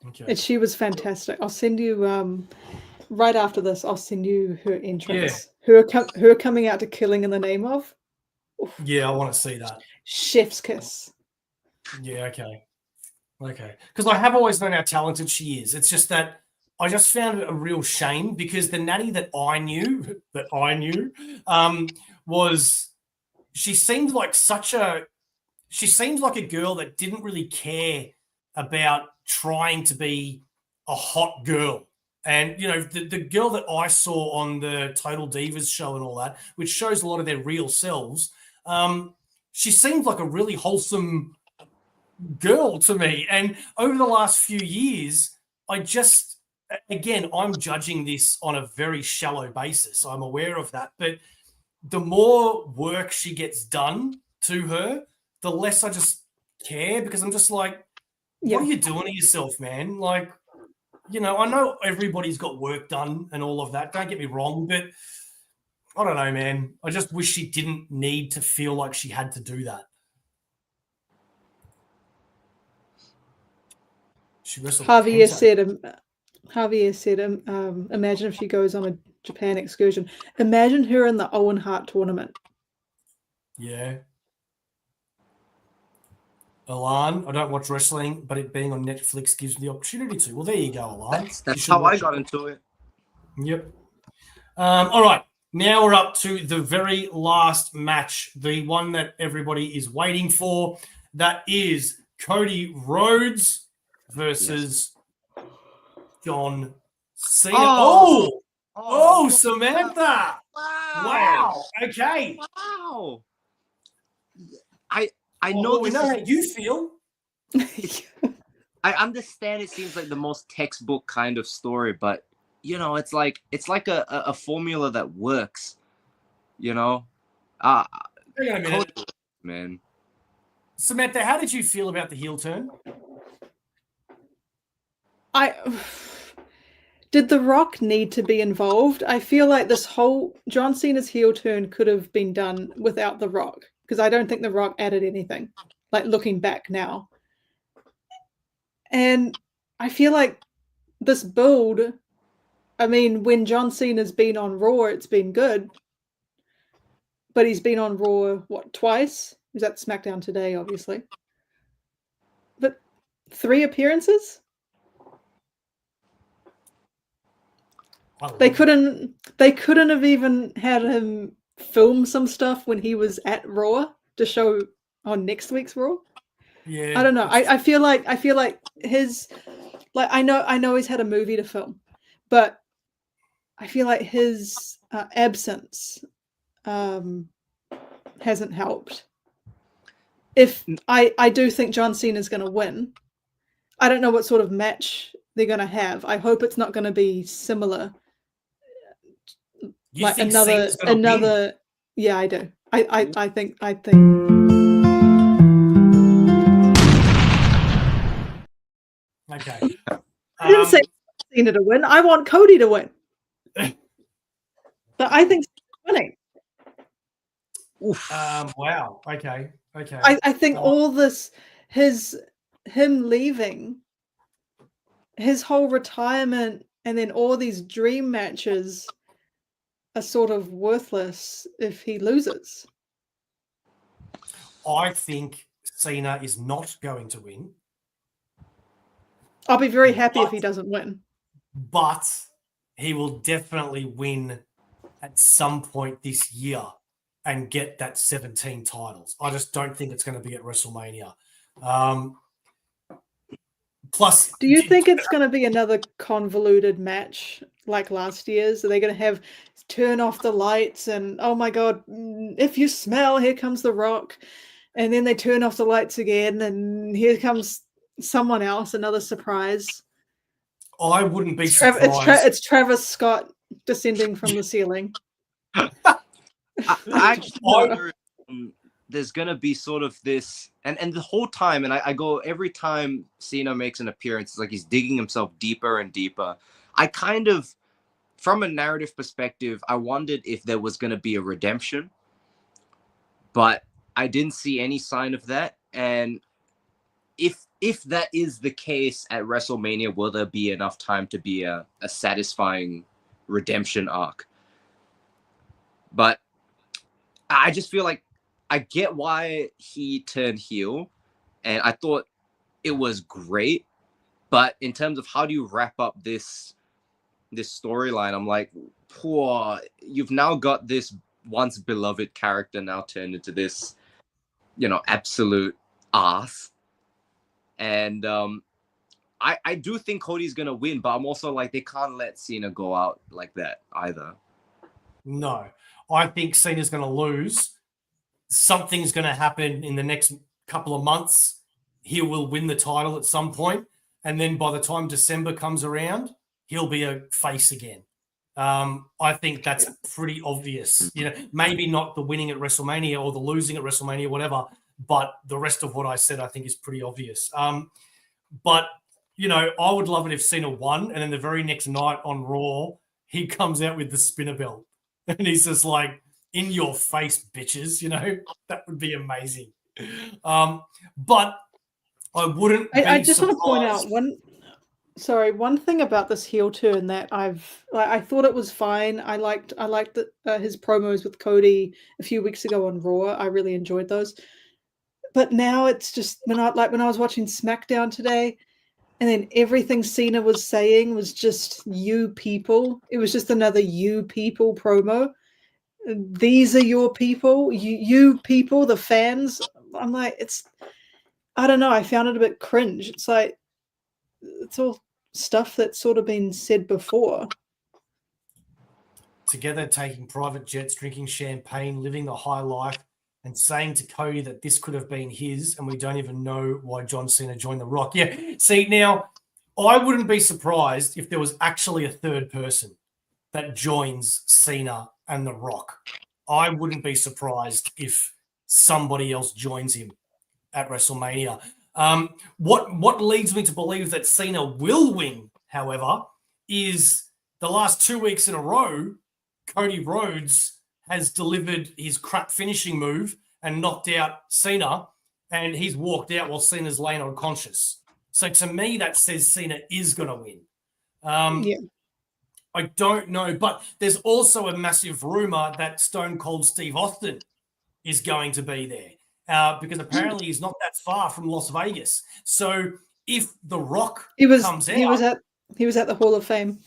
Okay. She was fantastic. I'll send you right after this. I'll send you her entrance. Yeah. Her coming out to Killing in the Name of. Oof. Yeah, I want to see that. Chef's kiss. Yeah, okay. Because I have always known how talented she is. It's just that I just found it a real shame because the Natty that I knew, was she seemed like a girl that didn't really care about trying to be a hot girl. And, the girl that I saw on the Total Divas show and all that, which shows a lot of their real selves, she seemed like a really wholesome girl to me. And over the last few years, I'm judging this on a very shallow basis. I'm aware of that. But the more work she gets done to her, the less I just care because I'm just like, what are you doing to yourself, man? Like, I know everybody's got work done and all of that. Don't get me wrong, but I don't know, man. I just wish she didn't need to feel like she had to do that. Javier said, imagine if she goes on a Japan excursion. Imagine her in the Owen Hart tournament. Yeah. Alan, I don't watch wrestling, but it being on Netflix gives me the opportunity to. Well, there you go, Alan. That's how I got into it. Yep. All right. Now we're up to the very last match, the one that everybody is waiting for. That is Cody Rhodes versus John Cena. Oh, Samantha. Wow. Okay. Wow. I know we know how you feel. I understand it seems like the most textbook kind of story, but it's like a formula that works. Hang on a minute. Man. Samantha, how did you feel about the heel turn? Did The Rock need to be involved? I feel like this whole John Cena's heel turn could have been done without The Rock. Because I don't think The Rock added anything, like looking back now. And I feel like this build, when John Cena's been on Raw, it's been good. But he's been on Raw, twice? He was at SmackDown today, obviously. But 3 appearances? They couldn't have even had him film some stuff when he was at Raw to show on next week's Raw. Yeah, I don't know. I feel like his, like, I know he's had a movie to film, but I feel like his absence hasn't helped. If I do think John Cena's going to win, I don't know what sort of match they're going to have. I hope it's not going to be similar. You like think another. Yeah, I do. I think. Okay. I didn't say Cena to win. I want Cody to win. But I think Cena's winning. Oof. Wow. Okay. I think all this, him leaving, his whole retirement, and then all these dream matches are sort of worthless if he loses. I think Cena is not going to win, I'll be very happy if he doesn't win. but he will definitely win at some point this year and get that 17 titles. I just don't think it's going to be at WrestleMania. Plus, do you think it's going to be another convoluted match like last year's? Are they going to have turn off the lights and, oh my God, if you smell, here comes The Rock. And then they turn off the lights again and here comes someone else, another surprise. I wouldn't be surprised. It's Travis Scott descending from the ceiling. I actually wonder there's going to be sort of this, and the whole time, and I go every time Cena makes an appearance, it's like he's digging himself deeper and deeper. I kind of, from a narrative perspective, I wondered if there was going to be a redemption, but I didn't see any sign of that. And if that is the case at WrestleMania, will there be enough time to be a satisfying redemption arc? But I just feel like I get why he turned heel, and I thought it was great. But in terms of how do you wrap up this storyline, I'm like, poor, you've now got this once beloved character now turned into this, absolute ass. And I do think Cody's gonna win, but I'm also like, they can't let Cena go out like that either. No, I think Cena's going to lose. Something's going to happen in the next couple of months. He will win the title at some point, and then by the time December comes around, he'll be a face again. I think that's pretty obvious. Maybe not the winning at WrestleMania or the losing at WrestleMania, whatever, but the rest of what I said, I think, is pretty obvious. But, I would love it if Cena won, and then the very next night on Raw, he comes out with the spinner belt. And he's just like, in your face, bitches, that would be amazing. But I wouldn't be I just surprised. want to point out one thing about this heel turn that I thought it was fine. I liked his promos with Cody a few weeks ago on Raw. I really enjoyed those. But now it's just when I was watching SmackDown today, and then everything Cena was saying was just you people. It was just another you people promo. These are your people, you people, the fans. I'm like, I don't know. I found it a bit cringe. It's like, it's all stuff that's sort of been said before. Together, taking private jets, drinking champagne, living the high life, and saying to Cody that this could have been his, and we don't even know why John Cena joined The Rock. Yeah, see, now, I wouldn't be surprised if there was actually a third person that joins Cena and The Rock. I wouldn't be surprised if somebody else joins him at WrestleMania. What leads me to believe that Cena will win, however, is the last 2 weeks in a row, Cody Rhodes has delivered his crap finishing move and knocked out Cena, and he's walked out while Cena's laying unconscious. So to me, that says Cena is going to win. I don't know, but there's also a massive rumor that Stone Cold Steve Austin is going to be there because apparently he's not that far from Las Vegas. So if The Rock comes out... He was at the Hall of Fame.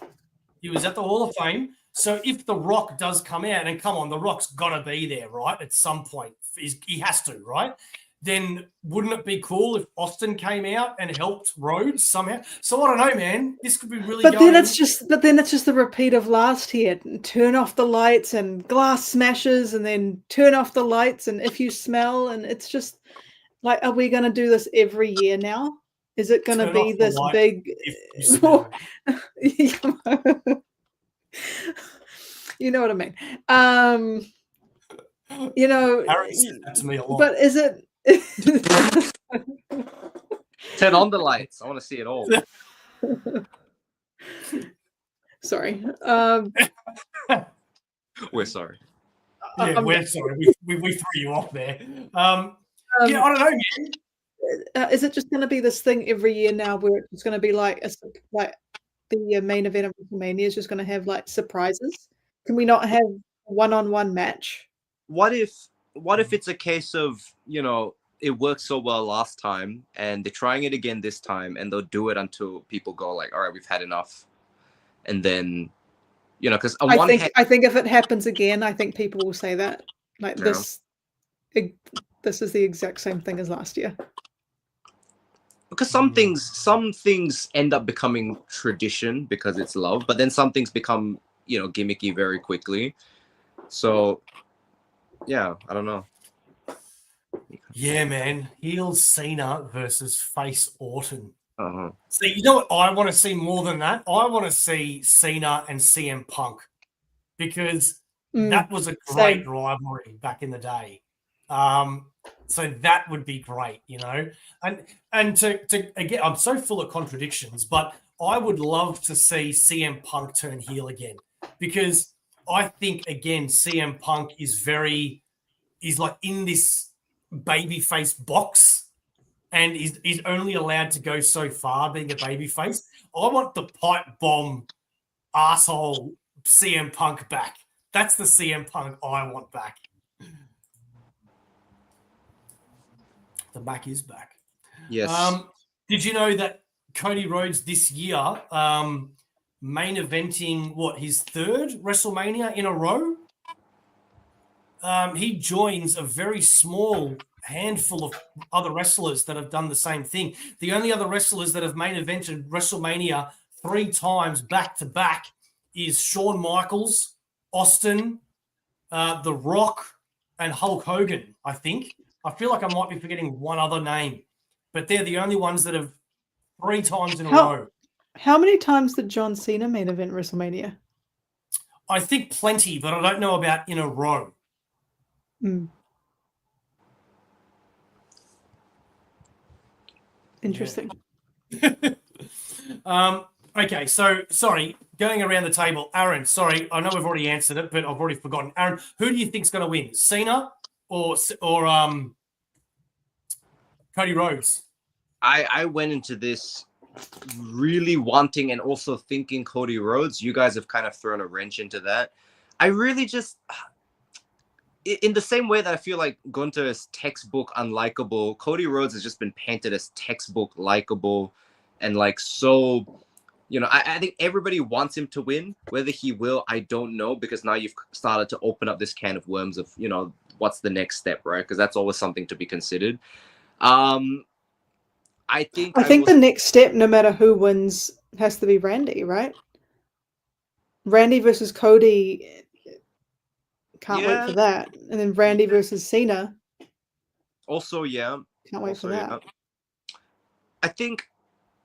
He was at the Hall of Fame. So if The Rock does come out, and come on, The Rock's got to be there, right? At some point. He has to, right? Then wouldn't it be cool if Austin came out and helped Rhodes somehow? So I don't know, man. This could be really. Then it's just the repeat of last year. Turn off the lights and glass smashes, and then turn off the lights and if you smell, and it's just like, are we going to do this every year now? Is it going to be this big? You know what I mean. Harry said that to me a lot. But is it? Turn on the lights. I want to see it all. Sorry. We're sorry. Yeah, we're sorry. We threw you off there. I don't know, man. Is it just going to be this thing every year now, where it's going to be like the main event of WrestleMania is just going to have like surprises? Can we not have a one-on-one match? What if it's a case of, you know, it worked so well last time and they're trying it again this time and they'll do it until people go like, all right, we've had enough. And then, you know, because I think if it happens again, I think people will say that. Like Yeah. this is the exact same thing as last year. because some things end up becoming tradition because it's love, but then some things become, you know, gimmicky very quickly. So yeah, I don't know. Yeah, man. Heel Cena versus face Orton. Uh-huh. See, you know what I want to see more than that? I want to see Cena and CM Punk, because that was a great rivalry back in the day. So that would be great, you know. And to again, I'm so full of contradictions, but I would love to see CM Punk turn heel again, because I think again CM Punk is like in this babyface box, and he's only allowed to go so far being a babyface. I want the pipe bomb asshole CM Punk back. That's the CM Punk I want back. The back is back. Yes. Did you know that Cody Rhodes this year main eventing his third WrestleMania in a row? He joins a very small handful of other wrestlers that have done the same thing. The only other wrestlers that have main evented WrestleMania 3 times back to back is Shawn Michaels, Austin, The Rock, and Hulk Hogan, I think. I feel like I might be forgetting one other name, but they're the only ones that have 3 times in a row. How many times did John Cena main event WrestleMania? I think plenty, but I don't know about in a row. Interesting. Yeah. Okay, so sorry, going around the table, Aaron. Sorry, I know we've already answered it, but I've already forgotten. Aaron, who do you think's going to win, Cena or Cody Rhodes? I went into this really wanting and also thinking Cody Rhodes. You guys have kind of thrown a wrench into that. I really just, in the same way that I feel like Gunther is textbook unlikable, Cody Rhodes has just been painted as textbook likable, and like, so, you know, I think everybody wants him to win. Whether he will, I don't know, because now you've started to open up this can of worms of, you know, what's the next step, right? Because that's always something to be considered. I think the next step, no matter who wins, has to be Randy, right? Randy versus Cody. Can't wait for that. And then Randy versus Cena. Also, yeah. Can't wait for that. Yeah. I think,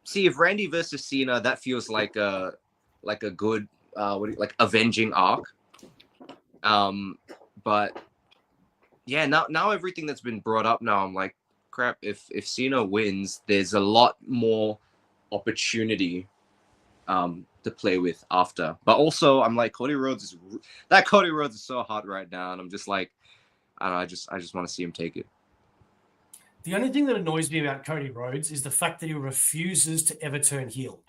see, if Randy versus Cena, that feels like a good like avenging arc. But yeah, now everything that's been brought up now, I'm like, crap, if Cena wins, there's a lot more opportunity to play with after. But also, I'm like, Cody Rhodes is so hot right now, and I'm just like, I don't know, I just want to see him take it. The only thing that annoys me about Cody Rhodes is the fact that he refuses to ever turn heel.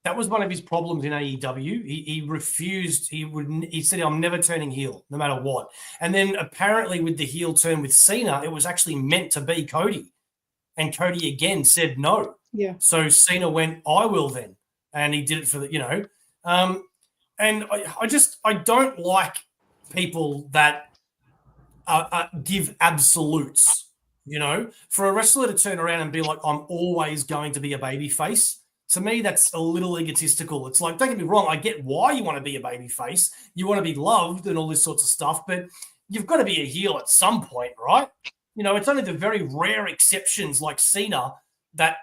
That was one of his problems in AEW. He refused. He said, I'm never turning heel, no matter what. And then apparently with the heel turn with Cena, it was actually meant to be Cody. And Cody again said no. Yeah. So Cena went, I will then. And he did it for the, you know. And I don't like people that give absolutes, you know. For a wrestler to turn around and be like, I'm always going to be a babyface, to me, that's a little egotistical. It's like, don't get me wrong, I get why you want to be a babyface. You want to be loved and all this sorts of stuff, but you've got to be a heel at some point, right? You know, it's only the very rare exceptions like Cena that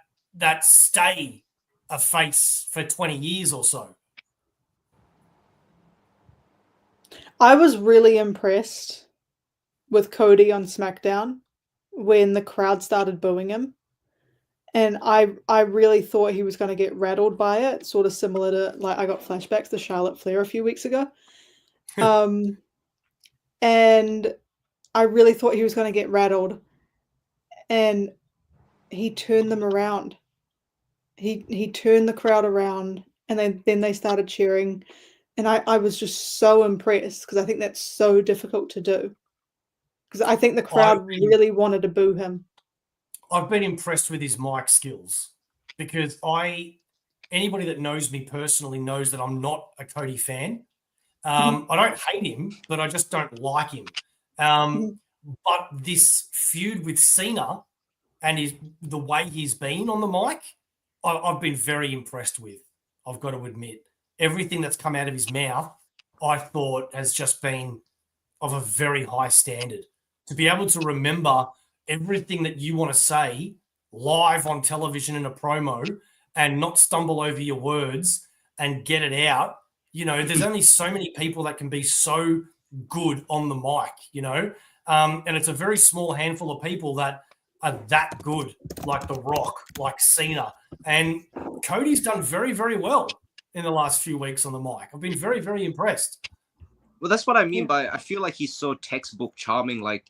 stay a face for 20 years or so. I was really impressed with Cody on SmackDown when the crowd started booing him. And I really thought he was going to get rattled by it, sort of similar to, like, I got flashbacks to Charlotte Flair a few weeks ago. And I really thought he was going to get rattled. And he turned them around. He turned the crowd around, and then they started cheering. And I was just so impressed because I think that's so difficult to do. Because I think the crowd really wanted to boo him. I've been impressed with his mic skills because anybody that knows me personally knows that I'm not a Cody fan. I don't hate him, but I just don't like him. But this feud with Cena and the way he's been on the mic, I've been very impressed with. I've got to admit, everything that's come out of his mouth, I thought has just been of a very high standard. To be able to remember everything that you want to say live on television in a promo and not stumble over your words and get it out. There's only so many people that can be so good on the mic, and it's a very small handful of people that are that good, like The Rock, like Cena. And Cody's done very, very well in the last few weeks on the mic. I've been very, very impressed. Well, that's what I mean by I feel like he's so textbook charming. Like,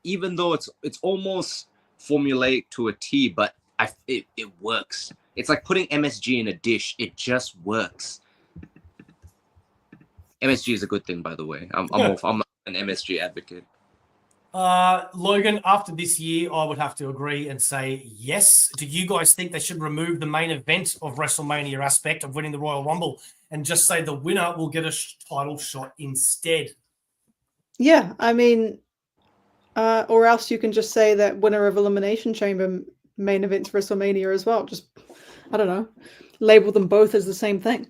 even though it's almost formulaic to a T, but it works. It's like putting MSG in a dish. It just works. MSG is a good thing, by the way. I'm an MSG advocate. Logan, after this year, I would have to agree and say yes. Do you guys think they should remove the main event of WrestleMania aspect of winning the Royal Rumble and just say the winner will get a title shot instead? Yeah, I mean, or else you can just say that winner of Elimination Chamber main events WrestleMania as well. Just, I don't know, label them both as the same thing.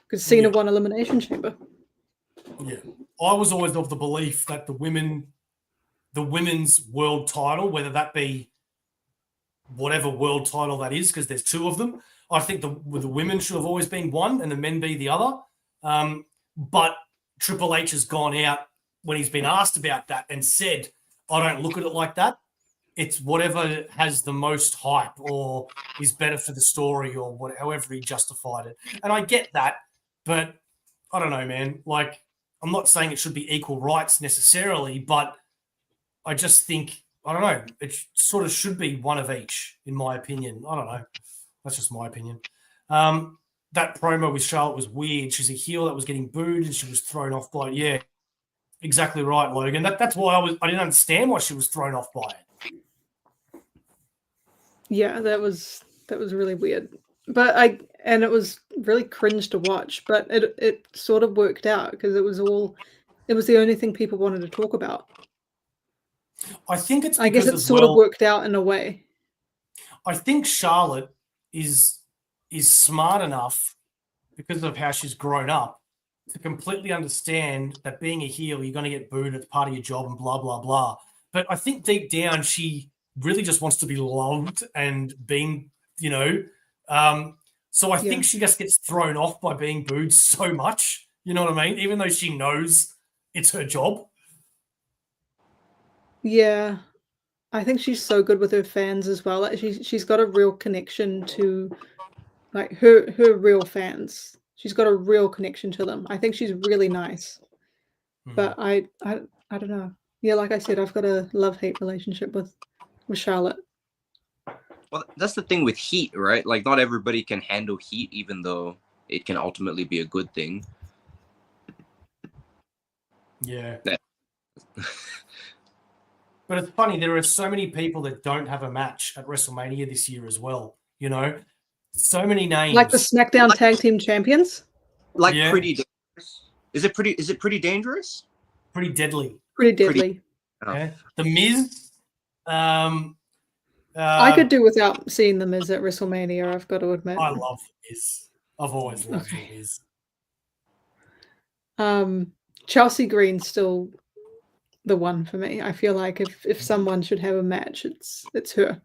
Because Cena won Elimination Chamber. Yeah. I was always of the belief that the women's world title, whether that be whatever world title that is, because there's two of them, I think the women should have always been one and the men be the other. But Triple H has gone out when he's been asked about that and said, I don't look at it like that. It's whatever has the most hype or is better for the story or however he justified it. And I get that, but I don't know, man. Like, I'm not saying it should be equal rights necessarily, but I just think, I don't know, it sort of should be one of each, in my opinion. I don't know. That's just my opinion. That promo with Charlotte was weird. She's a heel that was getting booed and she was thrown off by it. Yeah, exactly right, Logan. That's why I didn't understand why she was thrown off by it. Yeah, that was really weird. But it was really cringe to watch, but it sort of worked out because it was the only thing people wanted to talk about. I think it's I guess it sort of worked out in a way. I think Charlotte is smart enough because of how she's grown up to completely understand that being a heel, you're going to get booed, it's part of your job and blah, blah, blah. But I think deep down, she really just wants to be loved and being, so I think she just gets thrown off by being booed so much, you know what I mean? Even though she knows it's her job. Yeah. I think she's so good with her fans as well. Like she's got a real connection to like her real fans. She's got a real connection to them. I think she's really nice. But I don't know. Yeah, like I said, I've got a love-hate relationship with Charlotte. Well, that's the thing with heat, right? Like, not everybody can handle heat, even though it can ultimately be a good thing. Yeah. But it's funny, there are so many people that don't have a match at WrestleMania this year as well. So many names. Like the SmackDown Tag Team Champions? Like Pretty Dangerous. Is it pretty dangerous? Pretty deadly. Pretty deadly. Yeah. The Miz. I could do without seeing the Miz at WrestleMania, I've got to admit. I love the Miz. I've always loved the Miz. Chelsea Green's still the one for me. I feel like if someone should have a match, it's her.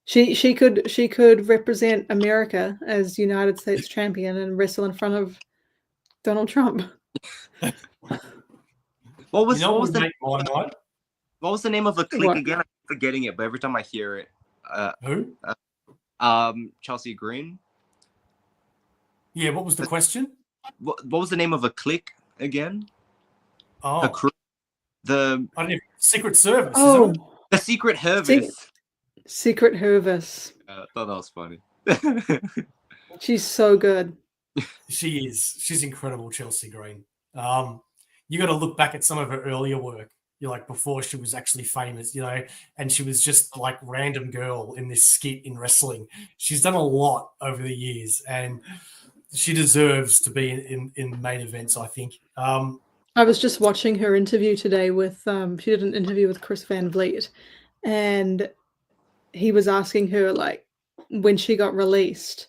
She could represent America as United States champion and wrestle in front of Donald Trump. What was the name of the clique again? I'm forgetting it, but every time I hear it. Who? Chelsea Green. Yeah, what was the question? What was the name of a clique again? Oh. The crew. I didn't Secret Service. Oh, isn't it? The Secret Hervis. Secret Hervis. I thought that was funny. She's so good. She is. She's incredible, Chelsea Green. You got to look back at some of her earlier work. Like before she was actually famous, and she was just like random girl in this skit in wrestling. She's done a lot over the years, and she deserves to be in main events, I think. I was just watching her interview today with she did an interview with Chris Van Vliet, and he was asking her, like, when she got released,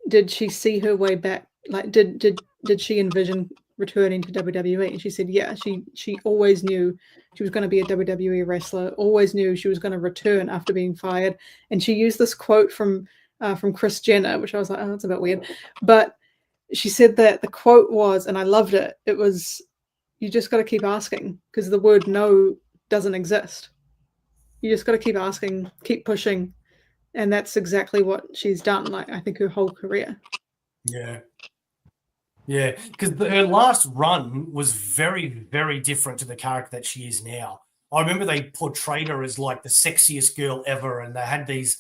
did she see her way back? Like, did she envision returning to WWE? And she said, yeah, she always knew she was going to be a WWE wrestler, always knew she was going to return after being fired. And she used this quote from Kris Jenner, which I was like, oh, that's a bit weird. But she said that the quote was, and I loved it, it was, you just got to keep asking, because the word no doesn't exist. You just got to keep asking, keep pushing. And that's exactly what she's done, like, I think her whole career. Yeah. Yeah, because her last run was very, very different to the character that she is now. I remember they portrayed her as like the sexiest girl ever, and they had these.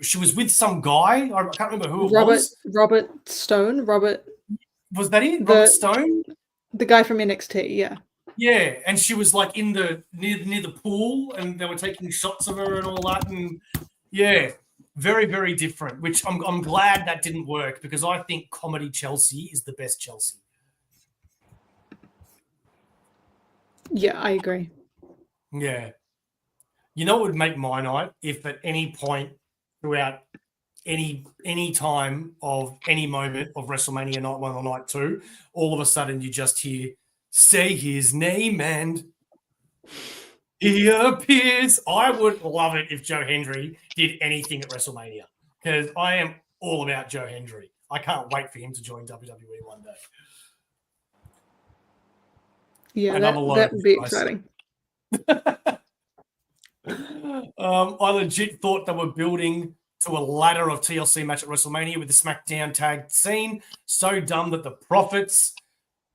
She was with some guy. I can't remember who it was. Robert Stone. Was that it? Robert Stone? The guy from NXT, yeah. Yeah, and she was like in the near the pool, and they were taking shots of her and all that, and yeah. Very, very different, which I'm glad that didn't work, because I think comedy Chelsea is the best Chelsea. Yeah, I agree. Yeah. You know what would make my night? If at any point throughout any time of any moment of WrestleMania Night 1 or Night 2, all of a sudden you just hear, say his name and he appears. I would love it if Joe Hendry did anything at WrestleMania, because I am all about Joe Hendry. I can't wait for him to join WWE one day. Yeah, that would be exciting. I legit thought they were building to a ladder of TLC match at WrestleMania with the SmackDown tag scene. So dumb that the Profits,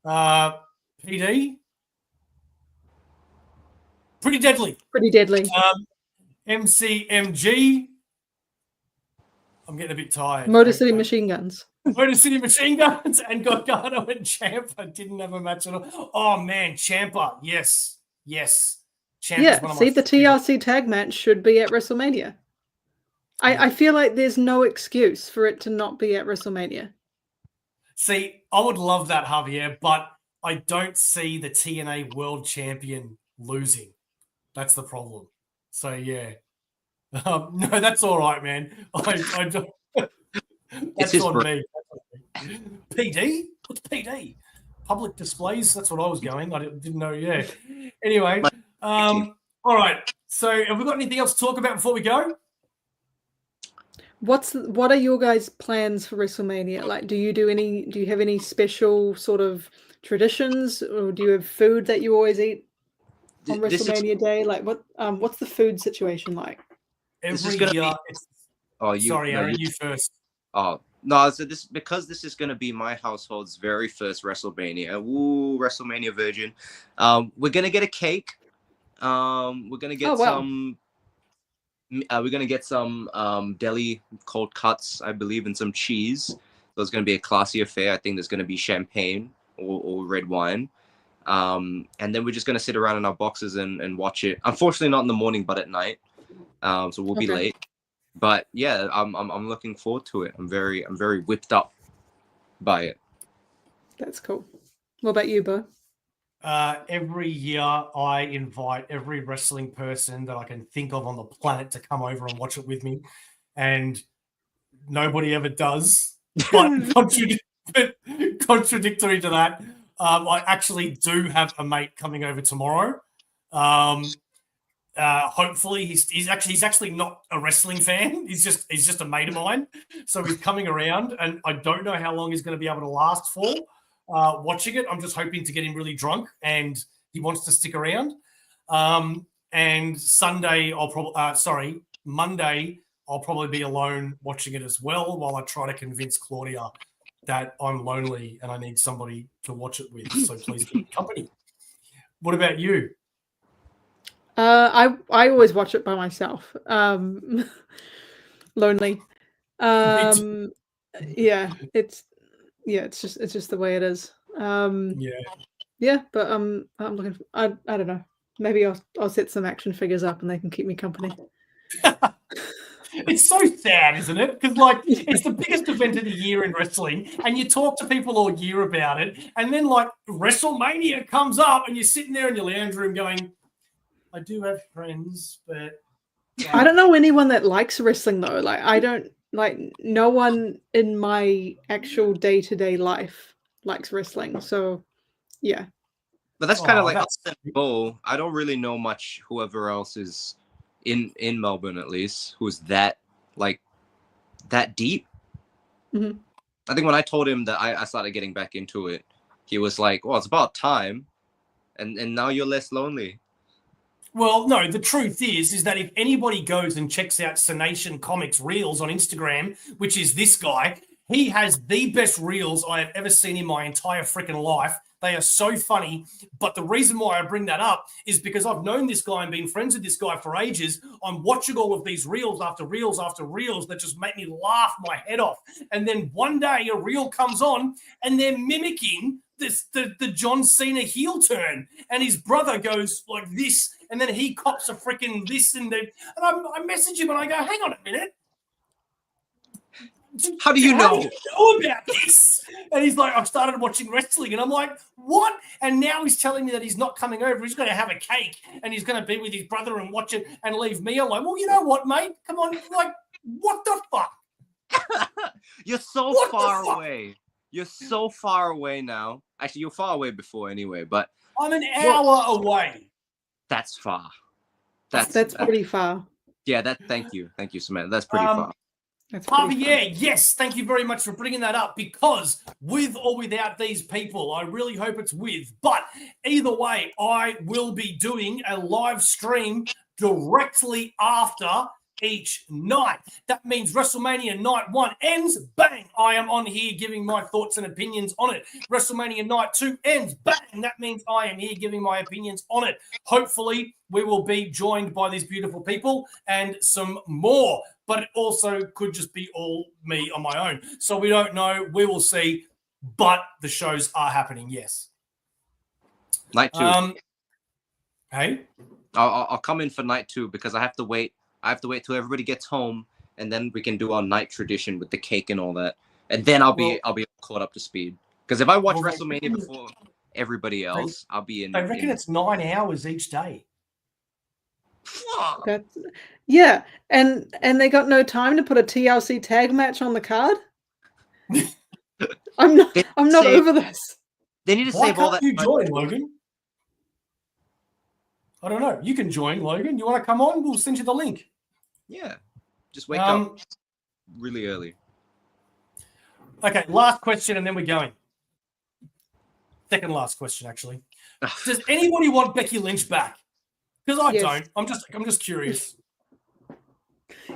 PD, pretty deadly. MCMG. I'm getting a bit tired. Motor City Machine Guns. Motor City Machine Guns and Gargano and Ciampa didn't have a match at all. Oh, man, Ciampa. Yes. Yeah, see, the TLC tag match should be at WrestleMania. I feel like there's no excuse for it to not be at WrestleMania. See, I would love that, Javier, but I don't see the TNA World Champion losing. That's the problem. So, yeah. No, that's all right, man. I don't. That's on me. PD? What's PD? Public displays? That's what I was going. I didn't know. Yeah. Anyway, all right. So, have we got anything else to talk about before we go? What are your guys' plans for WrestleMania? Like, do you have any special sort of traditions, or do you have food that you always eat on WrestleMania Day? Like, what's the food situation like? Every year. Sorry, Aaron, you first. Oh no! So because this is going to be my household's very first WrestleMania. Woo, WrestleMania virgin. We're gonna get a cake. We're gonna get some. We're gonna get some deli cold cuts, I believe, and some cheese. So it's gonna be a classy affair. I think there's gonna be champagne or red wine. And then we're just gonna sit around in our boxes and watch it. Unfortunately, not in the morning, but at night. So we'll be late. But yeah, I'm looking forward to it. I'm very whipped up by it. That's cool. What about you, Bo? Every year I invite every wrestling person that I can think of on the planet to come over and watch it with me, and nobody ever does. But contradictory to that, I actually do have a mate coming over tomorrow. Hopefully he's actually not a wrestling fan. He's just a mate of mine. So he's coming around, and I don't know how long he's going to be able to last for watching it. I'm just hoping to get him really drunk, and he wants to stick around. And Monday I'll probably be alone watching it as well, while I try to convince Claudia that I'm lonely and I need somebody to watch it with. So please keep me company. What about you? I always watch it by myself. Lonely. Yeah, yeah, it's just the way it is. Yeah. Yeah, but I'm looking. I don't know. Maybe I'll set some action figures up and they can keep me company. It's so sad, isn't it? Because like it's the biggest event of the year in wrestling, and you talk to people all year about it, and then like WrestleMania comes up, and you're sitting there in your lounge room going, "I do have friends, but." I don't know anyone that likes wrestling though. Like I don't like no one in my actual day-to-day life likes wrestling. So yeah. But that's kind of Oh, like that's OmniBeau. I don't really know much. Whoever else is in Melbourne, at least, who's that like that deep. Mhm. I think when I told him that I started getting back into it, he was like, "Well, it's about time," and now you're less lonely. Well, no, the truth is that if anybody goes and checks out Cination Comics Reels on Instagram, which is this guy, he has the best reels I have ever seen in my entire freaking life. They are so funny. But the reason why I bring that up is because I've known this guy and been friends with this guy for ages. I'm watching all of these reels after reels after reels that just make me laugh my head off. And then one day a reel comes on and they're mimicking the John Cena heel turn. And his brother goes like this. And then he cops a freaking this and I message him and I go, hang on a minute. How do you know? How do you know about this? And he's like, I've started watching wrestling. And I'm like, what? And now he's telling me that he's not coming over. He's going to have a cake and he's going to be with his brother and watch it and leave me alone. Well, you know what, mate? Come on. Like, what the fuck? You're so What the far fuck? away. You're so far away now. Actually, you're far away before anyway, but I'm an hour away. that's far. That's pretty far. Yeah, thank you, Samantha. That's pretty far. That's pretty far. Javier, yes, thank you very much for bringing that up because with or without these people, I really hope it's with. But either way, I will be doing a live stream directly after each night. That means WrestleMania Night 1 ends, bang, I am on here giving my thoughts and opinions on it. WrestleMania Night 2 ends, bang, that means I am here giving my opinions on it. Hopefully, we will be joined by these beautiful people and some more. But it also could just be all me on my own. So we don't know. We will see. But the shows are happening, yes. Night 2. Hey? I'll come in for night 2 because I have to wait. I have to wait till everybody gets home, and then we can do our night tradition with the cake and all that. And then I'll be caught up to speed. Because if I watch WrestleMania before everybody else, I'll be in. They reckon it's 9 hours each day. That's yeah, and they got no time to put a TLC tag match on the card. I'm not over this. They need to Why save all can't that. you join, Logan? I don't know. You can join, Logan. You want to come on? We'll send you the link. Yeah, just wake up really early. Okay, last question, and then we're going. Second last question, actually. Does anybody want Becky Lynch back? Because I don't. I'm just curious.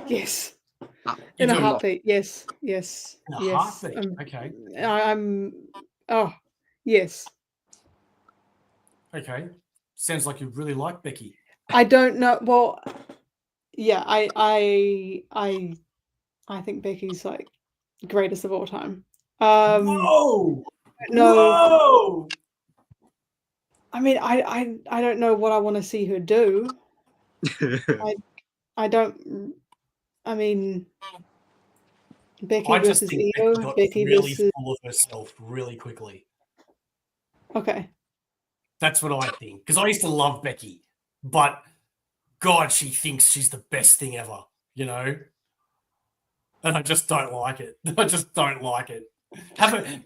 Yes. In a heartbeat. Yes. Yes. In a yes. heartbeat. Okay. Yes. Okay. Sounds like you really like Becky. I don't know. Well, yeah, I think Becky's like greatest of all time. Whoa! No. Whoa! I mean, I don't know what I want to see her do. I don't. I mean, Becky just versus think Io. Becky got Becky really versus. full of herself really quickly. Okay. That's what I think. Because I used to love Becky, but God, she thinks she's the best thing ever, you know? And I just don't like it. I just don't like it.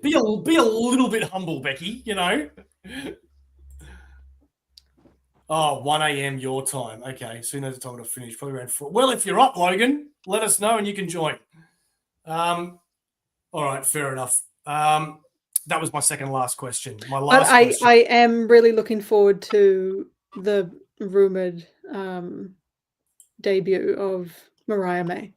Be a little bit humble, Becky, you know? Oh, 1 a.m. your time. Okay, soon as the time to finish. Probably around 4. Well, if you're up, Logan, let us know and you can join. All right, fair enough. That was my second last question. My last question. I am really looking forward to the rumored debut of Mariah May.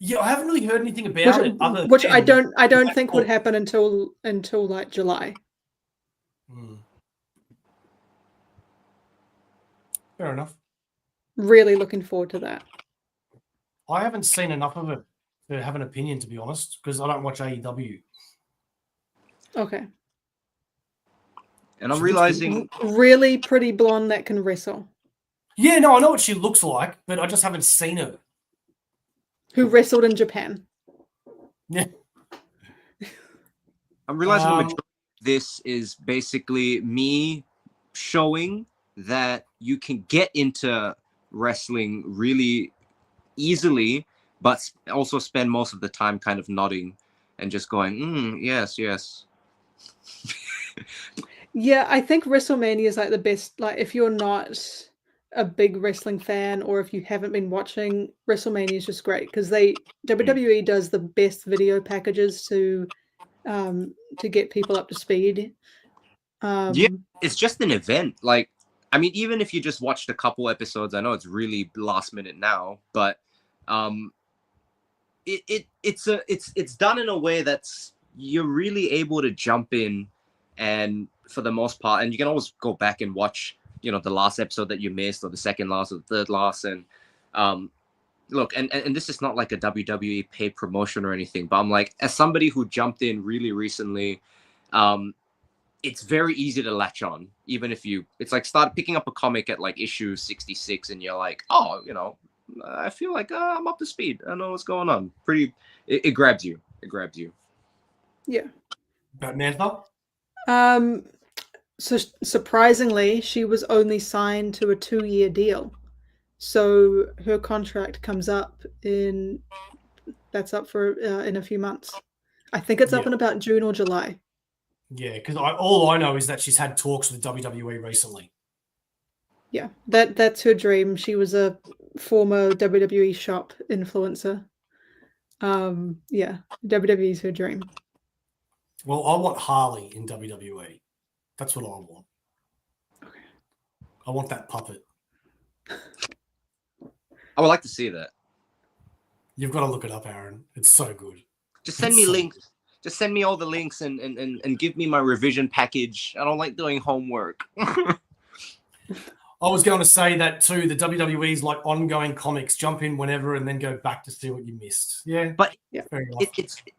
Yeah, I haven't really heard anything about it. Which I don't think would happen until like July. Fair enough. Really looking forward to that. I haven't seen enough of it. to have an opinion, to be honest, because I don't watch AEW. Okay. And I'm She looks realizing, Really pretty blonde that can wrestle. Yeah, no, I know what she looks like, but I just haven't seen her. Who wrestled in Japan. Yeah. I'm realizing the majority of this is basically me showing that you can get into wrestling really easily, but also spend most of the time kind of nodding and just going, yes, yes. Yeah, I think WrestleMania is like the best. Like, if you're not a big wrestling fan or if you haven't been watching, WrestleMania is just great because WWE does the best video packages to get people up to speed. Yeah, it's just an event. Like, I mean, even if you just watched a couple episodes, I know it's really last minute now, but it's done in a way that's you're really able to jump in, and for the most part, and you can always go back and watch, the last episode that you missed, or the second last, or the third last, and look, and this is not like a WWE paid promotion or anything, but I'm like, as somebody who jumped in really recently, it's very easy to latch on, even if it's like start picking up a comic at like issue 66 and you're like, oh, I feel like I'm up to speed. I know what's going on. It grabs you. It grabs you. Yeah. Batmantha? So surprisingly, she was only signed to a 2-year deal. So her contract comes up in a few months. I think it's up in about June or July. Yeah, because all I know is that she's had talks with WWE recently. Yeah, that's her dream. She was a former WWE shop influencer. Yeah, WWE is her dream. Well, I want Harley in WWE. That's what I want. Okay. I want that puppet. I would like to see that. You've got to look it up, Aaron. It's so good. Just send me links. Just send me all the links and give me my revision package. I don't like doing homework. I was going to say that too. The WWE's like ongoing comics. Jump in whenever and then go back to see what you missed. Yeah, but fair enough.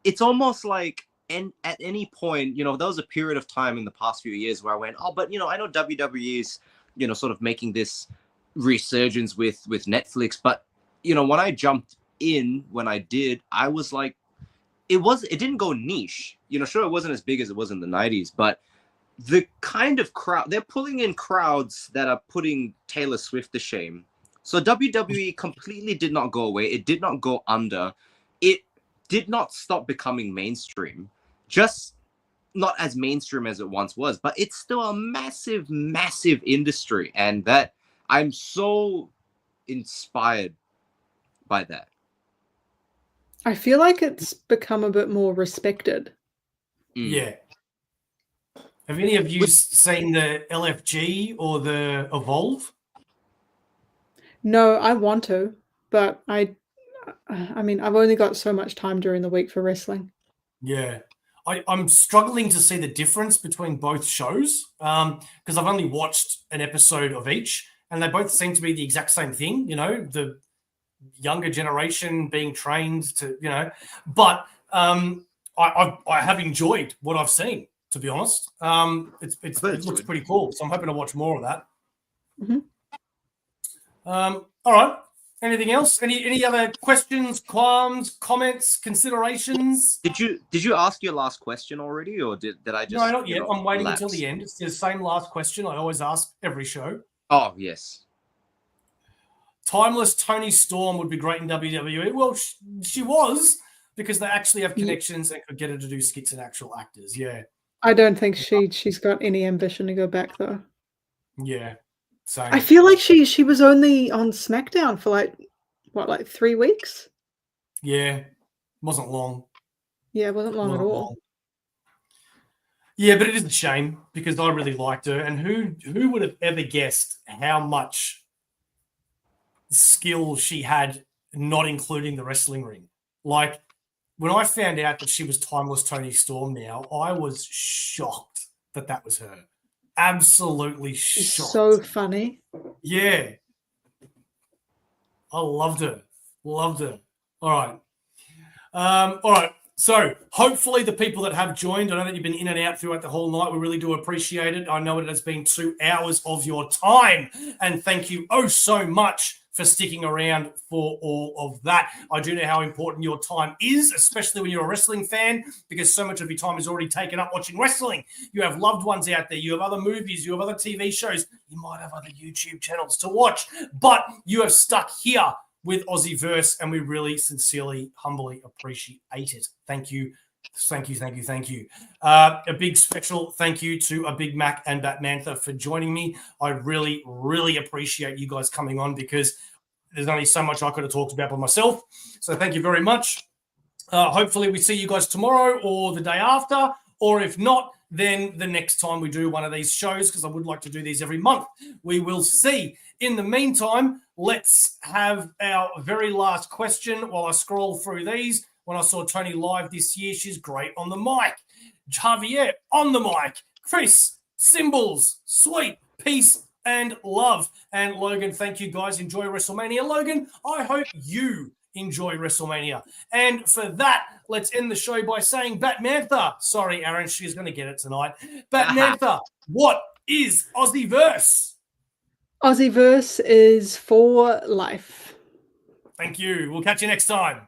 It's almost like, and at any point, there was a period of time in the past few years where I went, oh, but I know WWE is sort of making this resurgence with Netflix, but when I jumped in, when I did, I was like, it didn't go niche. Sure, it wasn't as big as it was in the 90s, but the kind of crowd, they're pulling in crowds that are putting Taylor Swift to shame. So WWE completely did not go away. It did not go under. It did not stop becoming mainstream. Just not as mainstream as it once was, but it's still a massive, massive industry. And that I'm so inspired by that. I feel like it's become a bit more respected. Yeah. Have any of you seen the LFG or the Evolve? No, I want to, but I mean, I've only got so much time during the week for wrestling. Yeah. I'm struggling to see the difference between both shows because I've only watched an episode of each, and they both seem to be the exact same thing, the younger generation being trained to, but I have enjoyed what I've seen, to be honest. It looks pretty cool, so I'm hoping to watch more of that. Mm-hmm. All right. Anything else? Any other questions, qualms, comments, considerations? Did you ask your last question already, or did I just? No, not yet. I'm waiting lapse? until the end. It's the same last question I always ask every show. Oh, yes. Timeless Tony Storm would be great in WWE. Well, she was, because they actually have connections and could get her to do skits and actual actors. Yeah. I don't think she's got any ambition to go back though. Yeah. Same. I feel like she was only on SmackDown for like 3 weeks? Yeah. Wasn't long. Yeah, it wasn't long at all. Long. Yeah, but it is a shame because I really liked her. And who would have ever guessed how much skill she had, not including the wrestling ring? Like, when I found out that she was Timeless Tony Storm now, I was shocked that was her. Absolutely shocked. So funny. Yeah. I loved her. Loved her. All right. All right. So hopefully the people that have joined, I know that you've been in and out throughout the whole night. We really do appreciate it. I know it has been 2 hours of your time. And thank you so much for sticking around for all of that. I do know how important your time is, especially when you're a wrestling fan, because so much of your time is already taken up watching wrestling. You have loved ones out there. You have other movies. You have other TV shows. You might have other YouTube channels to watch. But you have stuck here with Aussieverse, and we really sincerely, humbly appreciate it. Thank you. Thank you. A big special thank you to a Big Mac and Batmantha for joining me. I really, really appreciate you guys coming on, because there's only so much I could have talked about by myself. So thank you very much. Hopefully we see you guys tomorrow or the day after, or if not, then the next time we do one of these shows, because I would like to do these every month. We will see. In the meantime, let's have our very last question while I scroll through these. When I saw Tony live this year, she's great on the mic. Javier on the mic. Chris, Symbols, sweet, peace and love. And Logan, thank you guys. Enjoy WrestleMania. Logan, I hope you enjoy WrestleMania. And for that, let's end the show by saying Batmantha. Sorry, Aaron, she's going to get it tonight. Batmantha, what is Aussieverse? Aussieverse is for life. Thank you. We'll catch you next time.